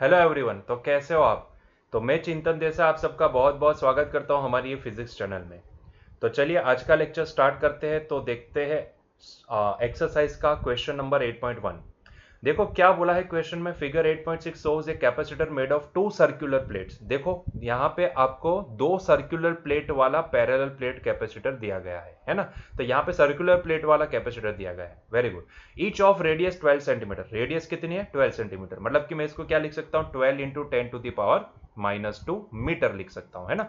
Hello everyone. तो कैसे हो आप? तो मैं चिंतन देसाई आप सबका बहुत बहुत स्वागत करता हूं हमारी ये फिजिक्स चैनल में। तो चलिए आज का लेक्चर स्टार्ट करते हैं। तो देखते हैं एक्सरसाइज का क्वेश्चन नंबर 8.1। देखो क्या बोला है क्वेश्चन में। Figure 8.6 shows a capacitor made of two circular plates. देखो यहाँ पे आपको दो सर्कुलर प्लेट वाला पैरेलल प्लेट कैपेसिटर दिया गया है ना। तो यहाँ पे सर्कुलर प्लेट वाला कैपेसिटर दिया गया है। Very good. Each of radius 12 centimetre. Radius कितनी है? 12 सेंटीमीटर। मतलब कि मैं इसको क्या लिख सकता हूँ? 12 इंटू 10⁻⁻² मीटर लिख सकता हूँ, है ना।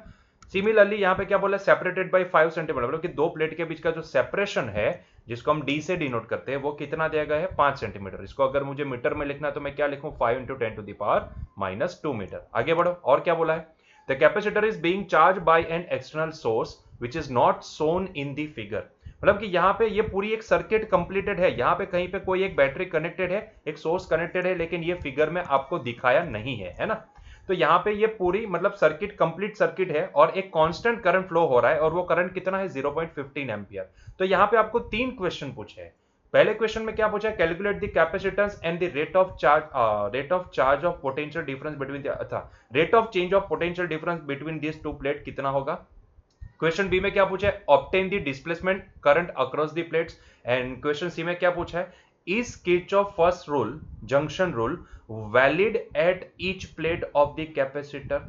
सिमिलरली यहाँ पे क्या बोला? Separated by 5 centimetre. मतलब कि दो प्लेट के बीच का जो सेपरेशन है, जिसको हम डी से डिनोट करते हैं, वो कितना दिया गया है? 5 सेंटीमीटर। इसको अगर मुझे मीटर में लिखना है तो मैं क्या लिखूं? 5 इंटू 10⁻⁻² मीटर। आगे बढ़ो, और क्या बोला है? The capacitor is being charged by an external source which is not shown in the figure. मतलब कि यहाँ पे ये पूरी एक सर्किट कंप्लीटेड है। यहाँ पे कहीं पे कोई एक बैटरी कनेक्टेड है, एक सोर्स कनेक्टेड है, लेकिन ये फिगर में आपको दिखाया नहीं है ना। तो यहाँ पे ये पूरी मतलब सर्किट कंप्लीट सर्किट है और एक कांस्टेंट करंट फ्लो हो रहा है, और वो करंट कितना है? 0.15 एम्पियर। तो यहाँ पे आपको तीन क्वेश्चन पूछे हैं। पहले क्वेश्चन में क्या पूछा है? Calculate the capacitance and the rate of charge of potential difference between rate of change of potential difference between this two plate कितना होगा। क्वेश्चन बी में क्या पूछा है? Obtain the displacement current across the plates. And question C में क्या पूछा है? Is Kirchhoff first rule, junction rule, valid at each plate of the capacitor.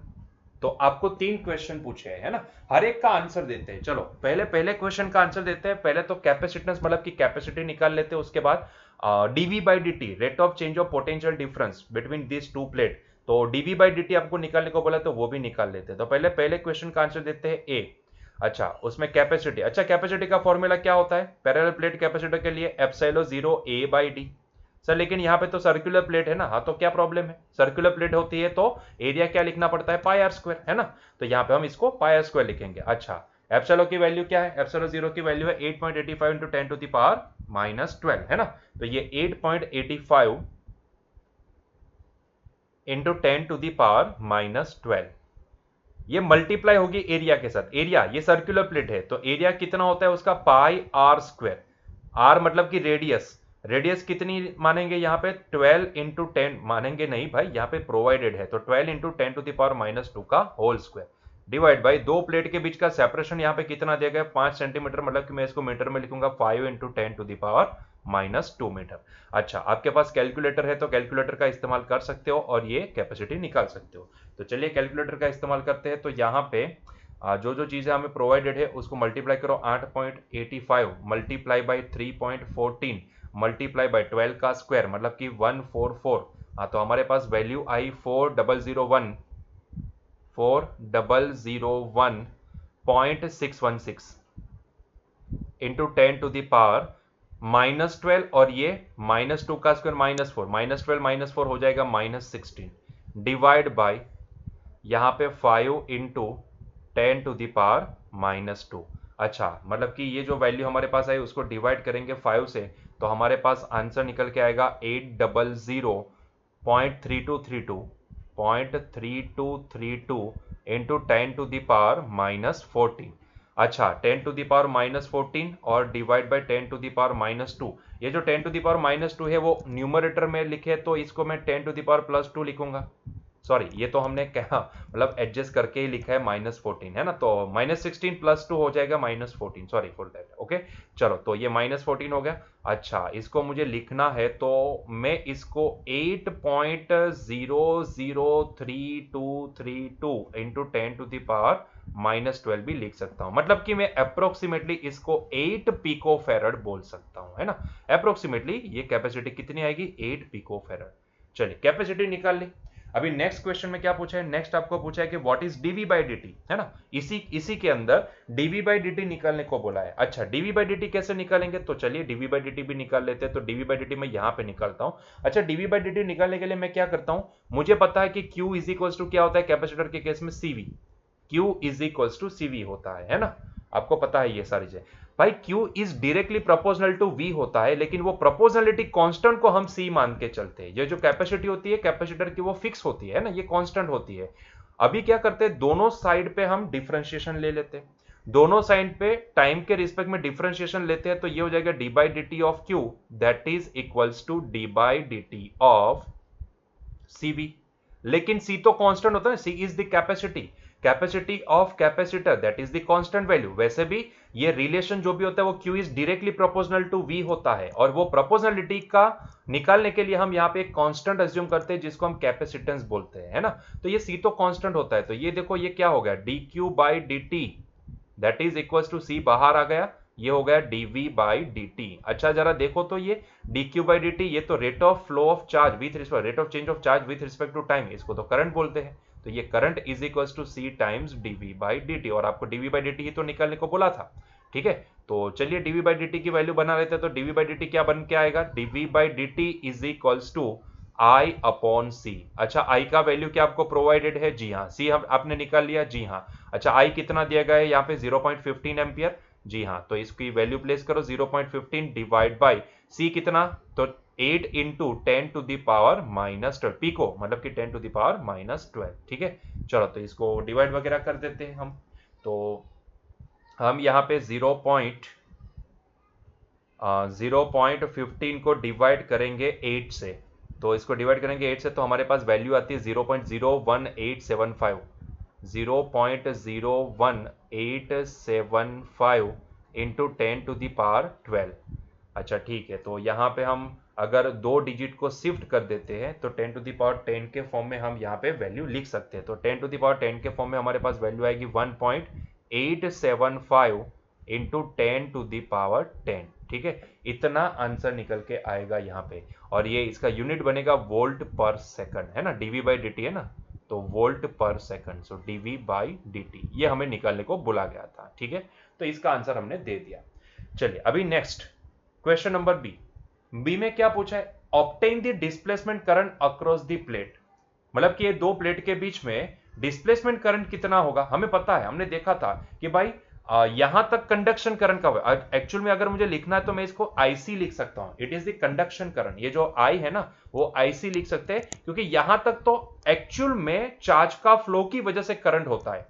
तो आपको तीन क्वेश्चन पूछे हैं, है ना। हर एक का आंसर देते हैं। चलो पहले पहले क्वेश्चन का आंसर देते हैं। पहले तो कैपेसिटेंस मतलब की कैपेसिटी निकाल लेते हैं। उसके बाद DV by D T, rate of change of potential difference between this two plate. तो डीवी बाई डी टी आपको निकालने को बोला तो वो भी निकाल लेते हैं। तो पहले पहले क्वेश्चन का आंसर देते हैं ए। अच्छा, उसमें कैपेसिटी। अच्छा, कैपेसिटी का फॉर्मूला क्या होता है पैरेलल प्लेट कैपेसिटर के लिए? Epsilon 0 A by D. Sir लेकिन यहाँ पे तो सर्कुलर प्लेट है ना। हाँ, तो क्या प्रॉब्लम है? सर्कुलर प्लेट होती है तो एरिया क्या लिखना पड़ता है? पाई आर स्क्वायर, है ना। तो यहाँ पे हम इसको पाई आर स्क्वायर लिखेंगे। अच्छा, एप्सिलॉन की वैल्यू क्या है? एप्सिलॉन 0 की वैल्यू है 8.85 इंटू 10⁻⁻12, है ना। तो ये 8.85 इंटू 10⁻⁻12 ये मल्टीप्लाई होगी एरिया के साथ। एरिया, ये सर्कुलर प्लेट है तो एरिया कितना होता है उसका? पाई आर स्क्वायर। आर मतलब कि रेडियस। रेडियस कितनी मानेंगे यहाँ पे? 12 इंटू 10 मानेंगे नहीं भाई, यहाँ पे प्रोवाइडेड है। तो 12 इंटू 10⁻⁻² का होल स्क्वायर डिवाइड बाई दो प्लेट के बीच का सेपरेशन यहाँ पे कितना दिया गया? 5 सेंटीमीटर। मतलब कि मैं इसको मीटर में लिखूंगा 5 इंटू 10⁻⁻² मीटर। अच्छा, आपके पास कैलकुलेटर है तो कैलकुलेटर का इस्तेमाल कर सकते हो और ये कैपेसिटी निकाल सकते हो। तो चलिए कैलकुलेटर का इस्तेमाल करते हैं। तो यहाँ पे जो जो चीज़ें हमें प्रोवाइडेड है उसको मल्टीप्लाई करो। 8.85 मल्टीप्लाई बाई 3.14 मल्टीप्लाई बाई 12 का स्क्वायर मतलब कि 144। हाँ, तो हमारे पास वैल्यू आई 4,001.616 इंटू 10⁻⁻12। और ये -2 का स्क्वायर -4, -12 -4 हो जाएगा -16 डिवाइड बाई यहाँ पे 5 इंटू 10⁻⁻²। अच्छा, मतलब कि ये जो वैल्यू हमारे पास आई उसको डिवाइड करेंगे 5 से, तो हमारे पास आंसर निकल के आएगा 800.3232 इंटू 10⁻⁻14। अच्छा, 10⁻⁻14 और डिवाइड बाई 10⁻⁻2। ये जो 10⁻⁻2 है वो न्यूमरेटर में लिखे तो इसको मैं 10⁻+2 लिखूंगा। सॉरी, ये तो हमने क्या मतलब एडजस्ट करके ही लिखा है -14, है ना। तो -16 +2 हो जाएगा -14। Sorry for that. ओके, चलो तो ये -14 हो गया। अच्छा, इसको मुझे लिखना है तो मैं इसको 8.003232 इंटू 10⁻⁻12 भी लिख सकता हूं। मतलब कि मैं अप्रोक्सीमेटली इसको 8 पिको फेरड बोल सकता हूं, है ना। अप्रोक्सीमेटली ये कैपेसिटी कितनी आएगी? 8 पिको फेरड। चलिए कैपेसिटी निकाल ली। अभी नेक्स्ट क्वेश्चन में क्या पूछा है? नेक्स्ट आपको पूछा है कि what is dV by d, है ना। इसी इसी के अंदर डीवी बाई डी निकालने को बोला है। अच्छा, डीवी बाई डी कैसे निकालेंगे? तो चलिए डीवी बाई डी भी निकाल लेते हैं। तो डीवी बाई डी मैं यहां पे निकालता हूं। अच्छा, डीवी बाई डी निकालने के लिए मैं क्या करता हूं? मुझे पता है कि Q इज इक्वल्स टू क्या होता है कैपेसिटर के केस में? CV। Q is equals to CV होता है ना। आपको पता है ये सारी चीजें। भाई Q is directly proportional to V होता है, लेकिन वो प्रोपोर्शनलिटी कांस्टेंट को हम C मान के चलते हैं। ये जो कैपेसिटी होती है कैपेसिटर की वो फिक्स होती है ना, ये कांस्टेंट होती है। अभी क्या करते हैं? दोनों साइड पे हम डिफरेंशिएशन ले लेते हैं। दोनों साइड पे टाइम के रिस्पेक्ट में डिफरेंशिएशन लेते हैं तो ये हो जाएगा D by D T of Q that is equals to D by D T of CV। लेकिन सी तो कांस्टेंट होता है ना, C is the capacity of capacitor, that is the constant value. वैसे भी ये रिलेशन जो भी होता है वो Q is directly proportional to V होता है, और वो प्रोपोर्शनलिटी का निकालने के लिए हम यहाँ पे एक कांस्टेंट अज्यूम करते हैं जिसको हम कैपेसिटेंस बोलते हैं, है ना। तो ये C तो कांस्टेंट होता है, तो ये देखो ये क्या हो गया, dQ by dt that is equal to C बाहर आ गया, ये हो गया dV बाई dt। अच्छा जरा देखो तो ये dQ बाई dt, ये तो rate of flow of charge with respect, rate of change of charge with respect to time, इसको तो करंट बोलते हैं। तो ये current is equal to C times dV by dt, और आपको dV बाई dt ही तो निकालने को बोला था, ठीक है। तो चलिए dV बाई dt की वैल्यू बना लेते हैं। तो dV बाई dt क्या बन के आएगा, dV by dt is equals to I upon C। अच्छा I का वैल्यू क्या आपको प्रोवाइडेड है, जी हाँ, C हम आपने निकाल लिया, जी हाँ। अच्छा I कितना दिया गया है यहाँ पे 0.15 एम्पियर, जी हाँ। तो इसकी वैल्यू प्लेस करो, 0.15 डिवाइड बाई C कितना, तो 8 into 10 to the power minus 12 pico, मतलब कि 10 टू द पावर माइनस 12, ठीक है। चलो तो इसको डिवाइड वगैरह कर देते हैं हम। तो हम यहाँ पे 0.15 को डिवाइड करेंगे 8 से, तो इसको डिवाइड करेंगे 8 से तो हमारे पास वैल्यू आती है 0.01875, 0.01875 इंटू 10 टू द पावर 12। अच्छा ठीक है, तो यहाँ पे हम अगर दो डिजिट को शिफ्ट कर देते हैं तो 10 टू द पावर 10 के फॉर्म में हम यहाँ पे वैल्यू लिख सकते हैं। तो 10 टू द पावर 10 के फॉर्म में हमारे पास वैल्यू आएगी 1.875 इंटू 10 टू द पावर 10, ठीक है। इतना आंसर निकल के आएगा यहाँ पे, और ये इसका यूनिट बनेगा वोल्ट पर सेकंड, है ना, dV बाई dt है ना, तो वोल्ट पर second, so dV by dt ये हमें निकालने को बोला गया था, ठीक है। तो इसका आंसर हमने दे दिया। चलिए अभी नेक्स्ट क्वेश्चन नंबर बी में क्या पूछा है, obtain the displacement current across the plate. मतलब कि ये दो प्लेट के बीच में डिस्प्लेसमेंट करंट कितना होगा, हमें पता है, हमने देखा था कि भाई यहां तक कंडक्शन करंट का, एक्चुअल में अगर मुझे लिखना है तो मैं इसको IC लिख सकता हूं, it is the conduction current. ये जो I है ना वो IC लिख सकते हैं, क्योंकि यहां तक तो एक्चुअल में चार्ज का फ्लो की वजह से करंट होता है,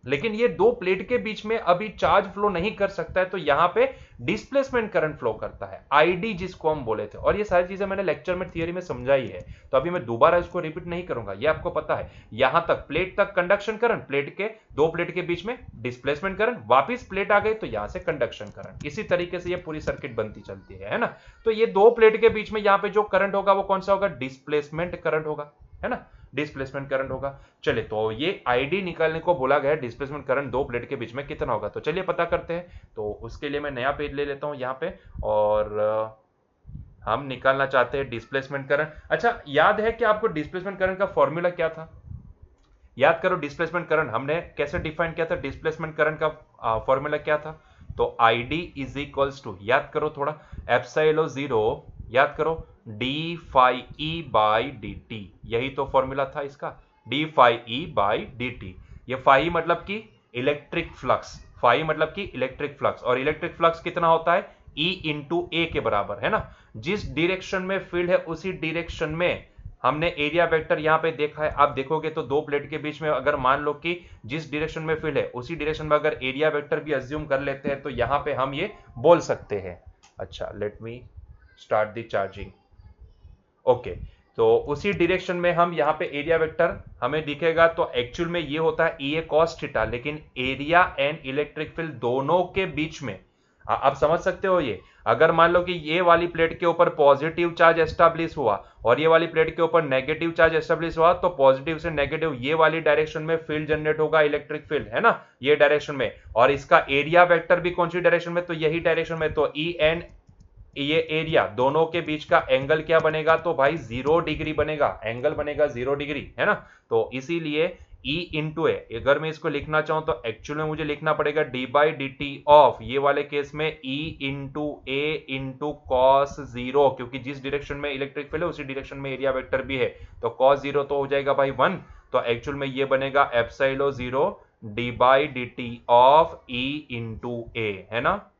लेकिन ये दो प्लेट के बीच में अभी चार्ज फ्लो नहीं कर सकता है, तो यहां पे डिस्प्लेसमेंट करंट फ्लो करता है, आईडी जिसको हम बोले थे। और ये सारी चीजें मैंने लेक्चर में थियरी में समझाई है, तो अभी मैं दोबारा इसको रिपीट नहीं करूंगा, ये आपको पता है। यहां तक प्लेट तक कंडक्शन करंट, प्लेट के दो प्लेट के बीच में डिस्प्लेसमेंट करंट, वापिस प्लेट आ गई तो यहां से कंडक्शन करंट, इसी तरीके से ये पूरी सर्किट बनती चलती है ना। तो ये दो प्लेट के बीच में यहां पे जो करंट होगा वो कौन सा होगा, डिस्प्लेसमेंट करंट होगा, है ना, डिस्प्लेसमेंट करंट होगा। चलिए तो ये आईडी निकालने को बोला गया है, डिस्प्लेसमेंट करंट दो प्लेट के बीच में कितना होगा, तो चलिए पता करते हैं। तो उसके लिए मैं नया पेज ले लेता हूं यहाँ पे, और हम निकालना चाहते हैं डिस्प्लेसमेंट करंट। अच्छा याद है कि आपको डिस्प्लेसमेंट करंट का फॉर्मूला क्या था, याद करो, डिस्प्लेसमेंट करंट हमने कैसे डिफाइन किया था, डिस्प्लेसमेंट करंट का फॉर्मूला क्या था, तो आईडी इज इक्वल्स टू, याद करो थोड़ा, एप्सिलॉन जीरो, याद करो, d phi E by D t, यही तो फॉर्मूला था इसका, d phi E by D t. ये फाई मतलब कि इलेक्ट्रिक फ्लक्स, फाई मतलब कि इलेक्ट्रिक फ्लक्स, और इलेक्ट्रिक फ्लक्स कितना होता है, ई इंटू ए के बराबर, है ना। जिस डायरेक्शन में फील्ड है उसी डायरेक्शन में हमने एरिया वेक्टर यहां पे देखा है। आप देखोगे तो दो प्लेट के बीच में अगर मान लो कि जिस डायरेक्शन में फील्ड है उसी डायरेक्शन में अगर एरिया वेक्टर भी अज्यूम कर लेते हैं तो यहां पे हम ये बोल सकते हैं। अच्छा let me start the charging, okay. तो उसी डायरेक्शन में हम यहाँ पे एरिया वेक्टर हमें दिखेगा, तो एक्चुअल में ये होता है E A cos थीटा, लेकिन एरिया एंड इलेक्ट्रिक फील्ड दोनों के बीच में आप समझ सकते हो, ये अगर मान लो कि ये वाली प्लेट के ऊपर पॉजिटिव चार्ज एस्टेब्लिश हुआ और ये वाली प्लेट के ऊपर नेगेटिव चार्ज एस्टेब्लिश हुआ, तो पॉजिटिव से नेगेटिव ये वाली डायरेक्शन में फील्ड जनरेट होगा, इलेक्ट्रिक फील्ड, है ना, ये डायरेक्शन में। और इसका एरिया वेक्टर भी कौन सी डायरेक्शन में, तो यही डायरेक्शन में। तो ई एंड ये एरिया दोनों के बीच का एंगल क्या बनेगा, तो भाई 0 डिग्री बनेगा, एंगल बनेगा 0 डिग्री, है ना। तो इसीलिए E इंटू ए, अगर मैं इसको लिखना चाहूं तो एक्चुअल में मुझे लिखना पड़ेगा D by D T of, ये वाले केस में E इंटू ए इंटू कॉस 0, क्योंकि जिस डायरेक्शन में इलेक्ट्रिक फील्ड है उसी डायरेक्शन में एरिया वेक्टर भी है, तो कॉस 0 तो हो जाएगा भाई 1, तो एक्चुअल में ये बनेगा epsilon 0 D by D T of E into A, है ना।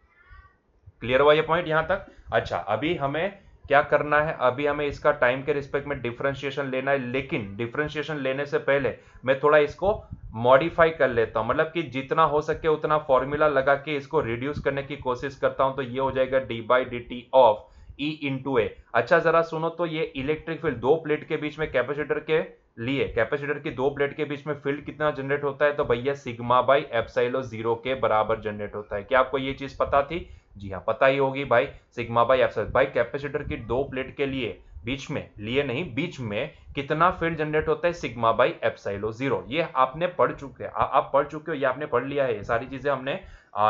क्लियर हुआ ये पॉइंट यहां तक। अच्छा अभी हमें क्या करना है, अभी हमें इसका टाइम के रिस्पेक्ट में डिफरेंशिएशन लेना है, लेकिन डिफरेंशिएशन लेने से पहले मैं थोड़ा इसको मॉडिफाई कर लेता हूं, मतलब कि जितना हो सके उतना फॉर्मूला लगा के इसको रिड्यूस करने की कोशिश करता हूं। तो ये हो जाएगा D by D T of E into A. अच्छा जरा सुनो तो, ये इलेक्ट्रिक फील्ड दो प्लेट के बीच में कैपेसिटर के लिए, कैपेसिटर की दो प्लेट के बीच में फील्ड कितना जनरेट होता है, तो भैया सिग्मा बाई एप्सिलॉन जीरो के बराबर जनरेट होता है। क्या आपको ये चीज पता थी? जी हाँ, पता ही होगी भाई। सिग्मा बाई एप्सिलॉन, भाई कैपेसिटर की दो प्लेट के लिए बीच में, लिए नहीं, बीच में कितना फील्ड जनरेट होता है, सिग्मा बाई एप्सिलॉन जीरो। ये आपने पढ़ चुके हैं, आप पढ़ चुके हो, ये आपने पढ़ लिया है। ये सारी चीजें हमने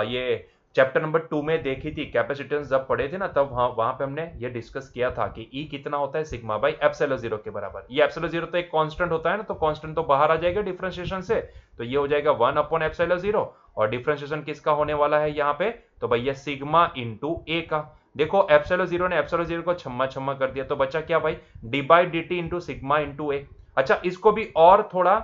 ये चैप्टर नंबर 2 में देखी थी। कैपेसिटेंस जब पढ़े थे ना, तब वहां पे हमने ये डिस्कस किया था कि ई कितना होता है, सिग्मा बाई एप्सिलॉन जीरो के बराबर। ये एप्सिलॉन जीरो तो एक कांस्टेंट होता है ना, तो कांस्टेंट तो बाहर आ जाएगा डिफरेंशिएशन से, तो ये हो जाएगा 1 अपॉन एप्सिलॉन जीरो। और डिफरेंशिएशन किसका होने वाला है यहाँ पे, तो भैया सिग्मा इंटू ए का। देखो एप्सिलॉन जीरो ने एप्सिलॉन जीरो को छम्मा छम्मा कर दिया, तो बचा क्या भाई, D by D T into sigma into A. अच्छा इसको भी और थोड़ा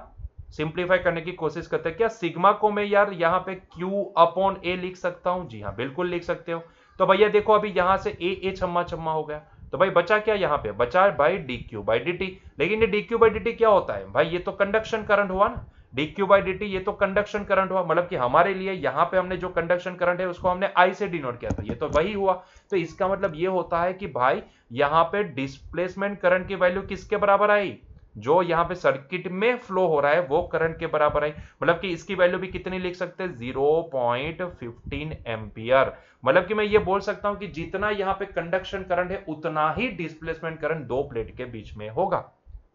सिंप्लीफाई करने की कोशिश करते हैं। क्या सिग्मा को मैं यार यहाँ पे Q अपॉन ए लिख सकता हूं? जी हाँ बिल्कुल लिख सकते हो। तो भैया देखो अभी यहां से ए छम्मा छम्मा हो गया, तो भाई बचा क्या यहाँ पे, बचा भाई D Q by D T. लेकिन ये D Q by D T क्या होता है भाई, ये तो कंडक्शन करंट हुआ ना, D Q by D t ये तो कंडक्शन करंट हुआ। मतलब कि हमारे लिए यहाँ पे हमने जो कंडक्शन करंट है उसको हमने आई से डिनोट किया था, ये तो वही हुआ। तो इसका मतलब ये होता है कि भाई यहाँ पे डिस्प्लेसमेंट करंट की वैल्यू किसके बराबर आई, जो यहां पे सर्किट में फ्लो हो रहा है वो करंट के बराबर है। मतलब कि इसकी वैल्यू भी कितनी लिख सकते हैं, 0.15 एम्पियर। मतलब कि मैं ये बोल सकता हूं कि जितना यहां पे कंडक्शन करंट है उतना ही डिस्प्लेसमेंट करंट दो प्लेट के बीच में होगा।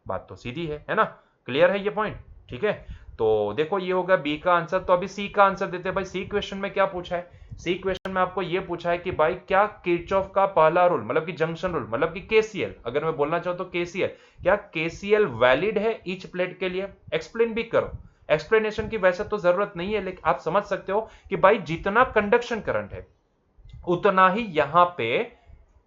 बात तो सीधी है ना, क्लियर है ये पॉइंट? ठीक है, तो देखो ये होगा बी का आंसर। तो अभी सी का आंसर देते हैं। भाई सी क्वेश्चन में क्या पूछा है, सी क्वेश्चन में आपको ये पूछा है कि भाई क्या किरचॉफ का पहला रूल, मतलब कि जंक्शन रूल, मतलब कि केसीएल, अगर मैं बोलना चाहूं तो केसीएल, क्या केसीएल वैलिड है ईच प्लेट के लिए? एक्सप्लेन भी करो। एक्सप्लेनेशन की वैसे तो जरूरत नहीं है, लेकिन आप समझ सकते हो कि भाई जितना कंडक्शन करंट है उतना ही यहां पे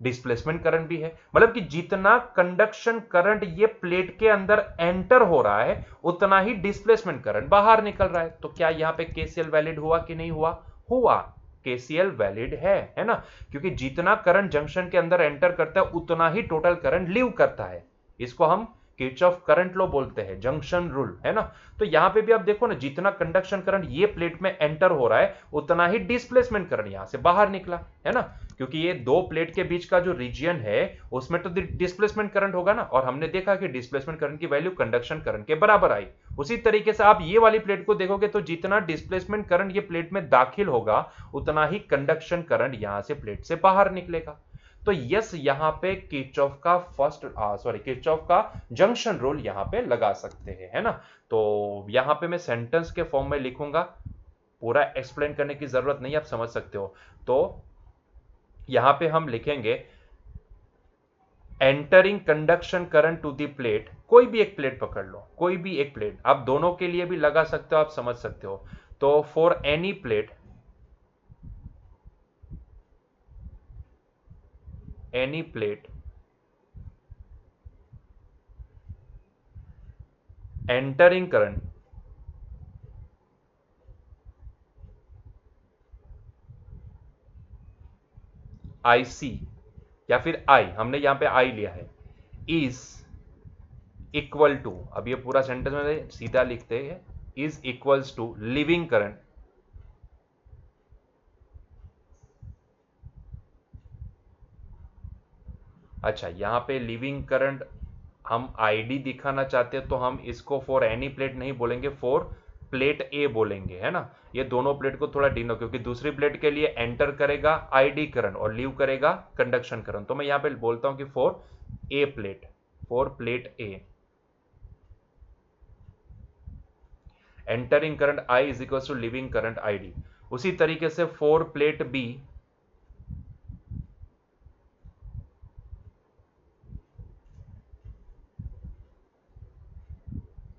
डिस्प्लेसमेंट करंट भी है। मतलब कि जितना कंडक्शन करंट ये प्लेट के अंदर एंटर हो रहा है उतना ही डिस्प्लेसमेंट करंट बाहर निकल रहा है। तो क्या यहां पे केसीएल वैलिड हुआ कि नहीं हुआ? हुआ, केसीएल वैलिड है ना, क्योंकि जितना करंट जंक्शन के अंदर एंटर करता है उतना ही टोटल करंट लीव करता है। इसको हम किरचॉफ करंट लॉ बोलते हैं, जंक्शन रूल, है ना। तो यहां पे भी आप देखो ना, जितना कंडक्शन करंट ये प्लेट में एंटर हो रहा है उतना ही डिस्प्लेसमेंट करंट यहां से बाहर निकला, है ना, क्योंकि ये दो प्लेट के बीच का जो रीजन है उसमें तो डिस्प्लेसमेंट करंट होगा ना, और हमने देखा कि डिस्प्लेसमेंट करंट की वैल्यू कंडक्शन करंट के बराबर आई। उसी तरीके से आप ये वाली प्लेट को देखोगे तो जितना डिस्प्लेसमेंट करंट ये प्लेट में दाखिल होगा उतना ही कंडक्शन करंट यहां से प्लेट से बाहर निकलेगा। तो यस, यहां पे किरचॉफ का किरचॉफ का जंक्शन रूल यहां पे लगा सकते हैं, है ना। तो यहां पे मैं सेंटेंस के फॉर्म में लिखूंगा, पूरा एक्सप्लेन करने की जरूरत नहीं, आप समझ सकते हो। तो यहां पे हम लिखेंगे entering conduction current to the plate, कोई भी एक प्लेट पकड़ लो, कोई भी एक प्लेट, आप दोनों के लिए भी लगा सकते हो, आप समझ सकते हो। तो for any plate, any plate entering current IC या फिर I, हमने यहां पे I लिया है, इज इक्वल टू, अब ये पूरा सेंटेंस में सीधा लिखते हैं, is equals to leaving current, अच्छा यहां पे लिविंग करंट हम आईडी दिखाना चाहते हैं तो हम इसको फॉर एनी प्लेट नहीं बोलेंगे, फॉर प्लेट ए बोलेंगे, है ना। ये दोनों प्लेट को थोड़ा डिनो, क्योंकि दूसरी प्लेट के लिए एंटर करेगा आईडी करंट और लीव करेगा कंडक्शन करंट। तो मैं यहां पे बोलता हूं कि for a plate, for plate A entering current I is equal to leaving current ID। उसी तरीके से for plate B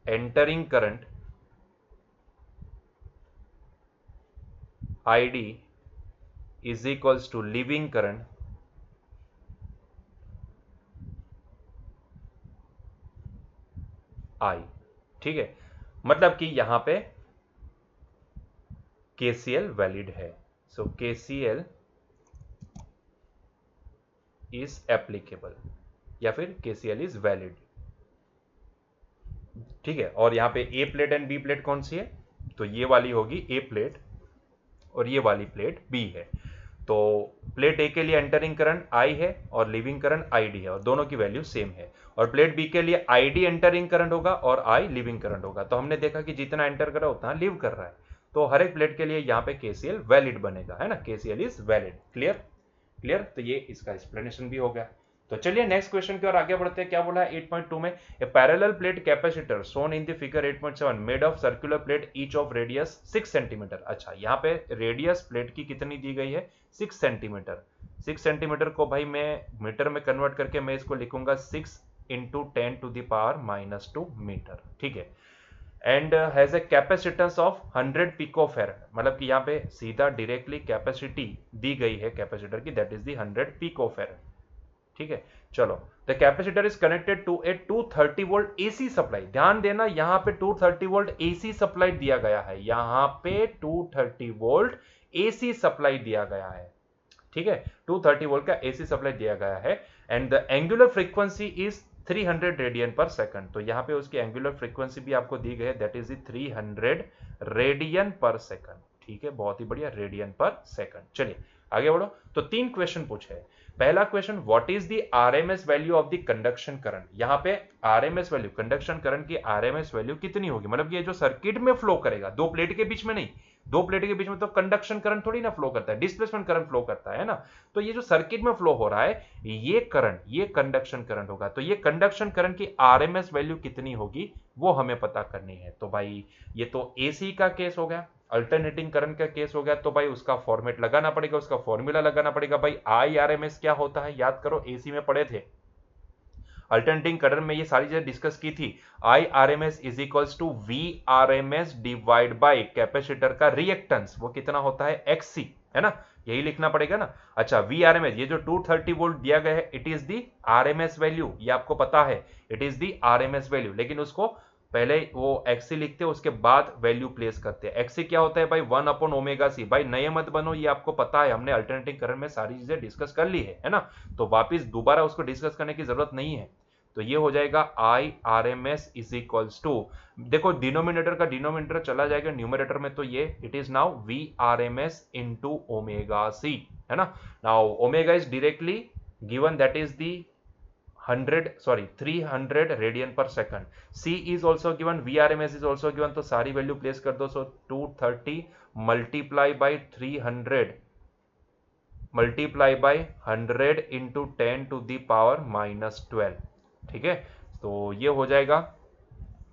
entering current ID is equals to leaving current I। ठीक है, मतलब कि यहां पे KCL वैलिड है। सो KCL इज एप्लीकेबल या फिर KCL इज वैलिड। ठीक है, और यहां पे ए प्लेट एंड बी प्लेट कौन सी है, तो ये वाली होगी ए प्लेट और ये वाली प्लेट बी है। तो प्लेट ए के लिए एंटरिंग करंट आई है और लीविंग करंट आईडी है और दोनों की वैल्यू सेम है। और प्लेट बी के लिए आईडी एंटरिंग करंट होगा और आई लीविंग करंट होगा। तो हमने देखा कि जितना एंटर कर रहा है उतना लीव कर रहा है, तो हर एक प्लेट के लिए यहाँ पे केसीएल वैलिड बनेगा, है ना, KCL is valid. Clear clear. तो ये इसका एक्सप्लेनेशन भी हो गया। तो चलिए नेक्स्ट क्वेश्चन की ओर आगे बढ़ते हैं। क्या बोला है 8.2 में, A parallel plate capacitor shown in the figure 8.7 made of circular plate each of radius 6 centimetre. अच्छा, यहाँ पे रेडियस प्लेट की कितनी दी गई है, 6 सेंटीमीटर। 6 सेंटीमीटर को भाई मैं मीटर में कन्वर्ट करके मैं इसको लिखूंगा 6 इंटू 10⁻⁻2 मीटर, ठीक है। And has a capacitance of 100 picofarad, मतलब कि यहाँ पे सीधा डायरेक्टली कैपेसिटी दी गई है कैपेसिटर की, दैट इज दी 100 पिकोफेरेड, ठीक है। चलो, the capacitor is connected to a 230 volt AC supply. ध्यान देना, यहां पे 230 वोल्ट एसी सप्लाई दिया गया है, यहां पे 230 वोल्ट एसी सप्लाई दिया गया है, ठीक है। 230 वोल्ट का एसी सप्लाई दिया गया है and the angular frequency is 300 radian per second. तो यहां पे उसकी एंगुलर फ्रीक्वेंसी भी आपको दी गई है, that is 300 radian per second, ठीक है। बहुत ही बढ़िया, रेडियन पर सेकंड। चलिए आगे बढ़ो। तो 3 क्वेश्चन पूछे। पहला question, what is the RMS value of the conduction current. यहां पे आरएमएस वैल्यू, कंडक्शन करंट की आरएमएस वैल्यू कितनी होगी, मतलब ये जो सर्किट में फ्लो करेगा, दो प्लेट के बीच में नहीं, दो प्लेट के बीच में तो कंडक्शन करंट थोड़ी ना फ्लो करता है, डिस्प्लेसमेंट करंट फ्लो करता है ना। तो ये जो सर्किट में फ्लो हो रहा है ये करंट, ये कंडक्शन करंट होगा। तो ये कंडक्शन करंट की आरएमएस वैल्यू कितनी होगी वो हमें पता करनी है। तो भाई ये तो एसी का केस हो गया, अल्टरनेटिंग करंट का केस हो गया, तो भाई उसका फॉर्मेट लगाना पड़ेगा, उसका फॉर्मूला लगाना पड़ेगा। भाई आई आरएमएस क्या होता है, याद करो, एसी में पढ़े थे, अल्टरनेटिंग करंट में ये सारी चीजें डिस्कस की थी। I RMS is equals to V RMS divide by capacitor का रिएक्टेंस, वो कितना होता है, एक्ससी, है ना, यही लिखना पड़ेगा ना। अच्छा, वी आरएमएस, ये जो 230 वोल्ट दिया गया है, it is the RMS value, ये आपको पता है, it is the RMS value. लेकिन उसको पहले वो एक्सी लिखते हैं, उसके बाद वैल्यू प्लेस करते हैं। एक्सी क्या होता है भाई, 1/ω/c। भाई नए मत बनो, ये आपको पता है, हमने अल्टरनेटिंग करंट में सारी चीजें डिस्कस कर ली है ना, तो वापिस दोबारा उसको डिस्कस करने की जरूरत नहीं है। तो ये हो जाएगा I R M S is equals to, देखो डिनोमिनेटर का डिनोमिनेटर चला जाएगा न्यूमरेटर में, तो ये it is now V R M S into omega C, है ना। Now omega is directly given, that is the 300 radian per second. C is also given, VRMS is also given, तो सारी value place कर दो। सो 230 multiply by 300 multiply by 100 into 10⁻⁻12, ठीक है। तो ये हो जाएगा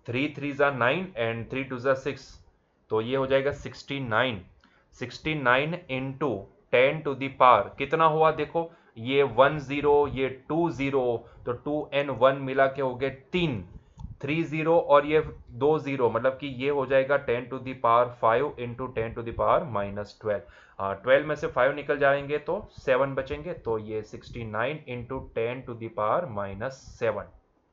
3 3 9 एंड 3 2 6, तो ये हो जाएगा 69 इंटू 10⁻, कितना हुआ देखो, ये 10, ये 20, तो 2 n 1 मिला के हो गए 3 और ये 20, मतलब कि ये हो जाएगा 10⁵ इंटू 10⁻⁻12। 12 में से 5 निकल जाएंगे तो 7 बचेंगे, तो ये 69 इंटू 10⁻⁻7,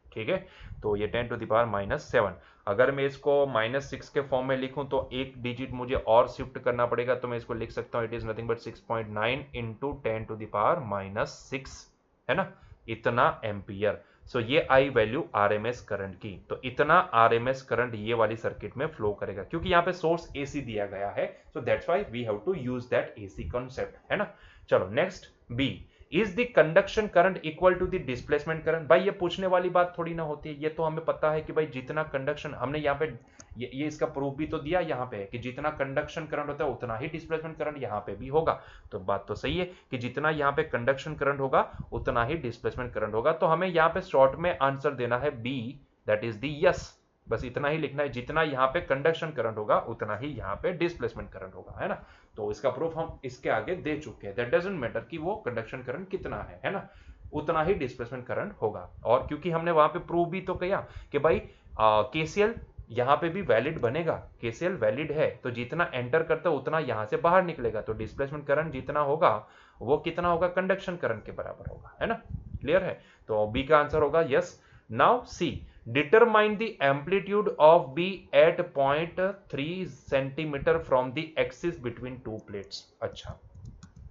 ठीक है। तो ये 10⁻⁻7, अगर मैं इसको -6 के फॉर्म में लिखूं तो एक डिजिट मुझे और शिफ्ट करना पड़ेगा, तो मैं इसको लिख सकता हूं, it is nothing but 6.9 into 10⁻⁻6, है ना, इतना एम्पियर। सो ये आई वैल्यू आरएमएस करंट की। तो इतना आरएमएस करंट ये वाली सर्किट में फ्लो करेगा, क्योंकि यहाँ पे सोर्स एसी दिया गया है, so that's why we have to use that AC concept, है ना। चलो next, B, is the conduction current equal to the displacement current. भाई ये पूछने वाली बात थोड़ी ना होती है, ये तो हमें पता है कि भाई जितना कंडक्शन, हमने यहाँ पे ये इसका प्रूफ भी तो दिया यहाँ पे कि जितना कंडक्शन करंट होता है उतना ही डिस्प्लेसमेंट करंट यहाँ पे भी होगा। तो बात तो सही है कि जितना यहाँ पे कंडक्शन करंट होगा उतना ही डिस्प्लेसमेंट करंट होगा। तो हमें यहाँ पे शॉर्ट में आंसर देना है B, that is the yes, बस इतना ही लिखना है, जितना यहाँ पे कंडक्शन करंट होगा उतना ही यहाँ पे डिस्प्लेसमेंट करंट होगा, है ना। तो इसका प्रूफ हम इसके आगे दे चुके हैं, दैट डजंट मैटर कि वो कंडक्शन करंट कितना है ना, उतना ही डिस्प्लेसमेंट करंट होगा। और क्योंकि हमने वहां पे प्रूव भी तो किया कि भाई केसीएल यहाँ पे भी वैलिड बनेगा, केसीएल वैलिड है, तो जितना एंटर करता है उतना यहाँ से बाहर निकलेगा, तो डिस्प्लेसमेंट करंट जितना होगा वो कितना होगा, कंडक्शन करंट के बराबर होगा, है ना। क्लियर है, तो बी का आंसर होगा yes. Now C, determine the amplitude of B at 0.3 centimetre from the axis between two plates. अच्छा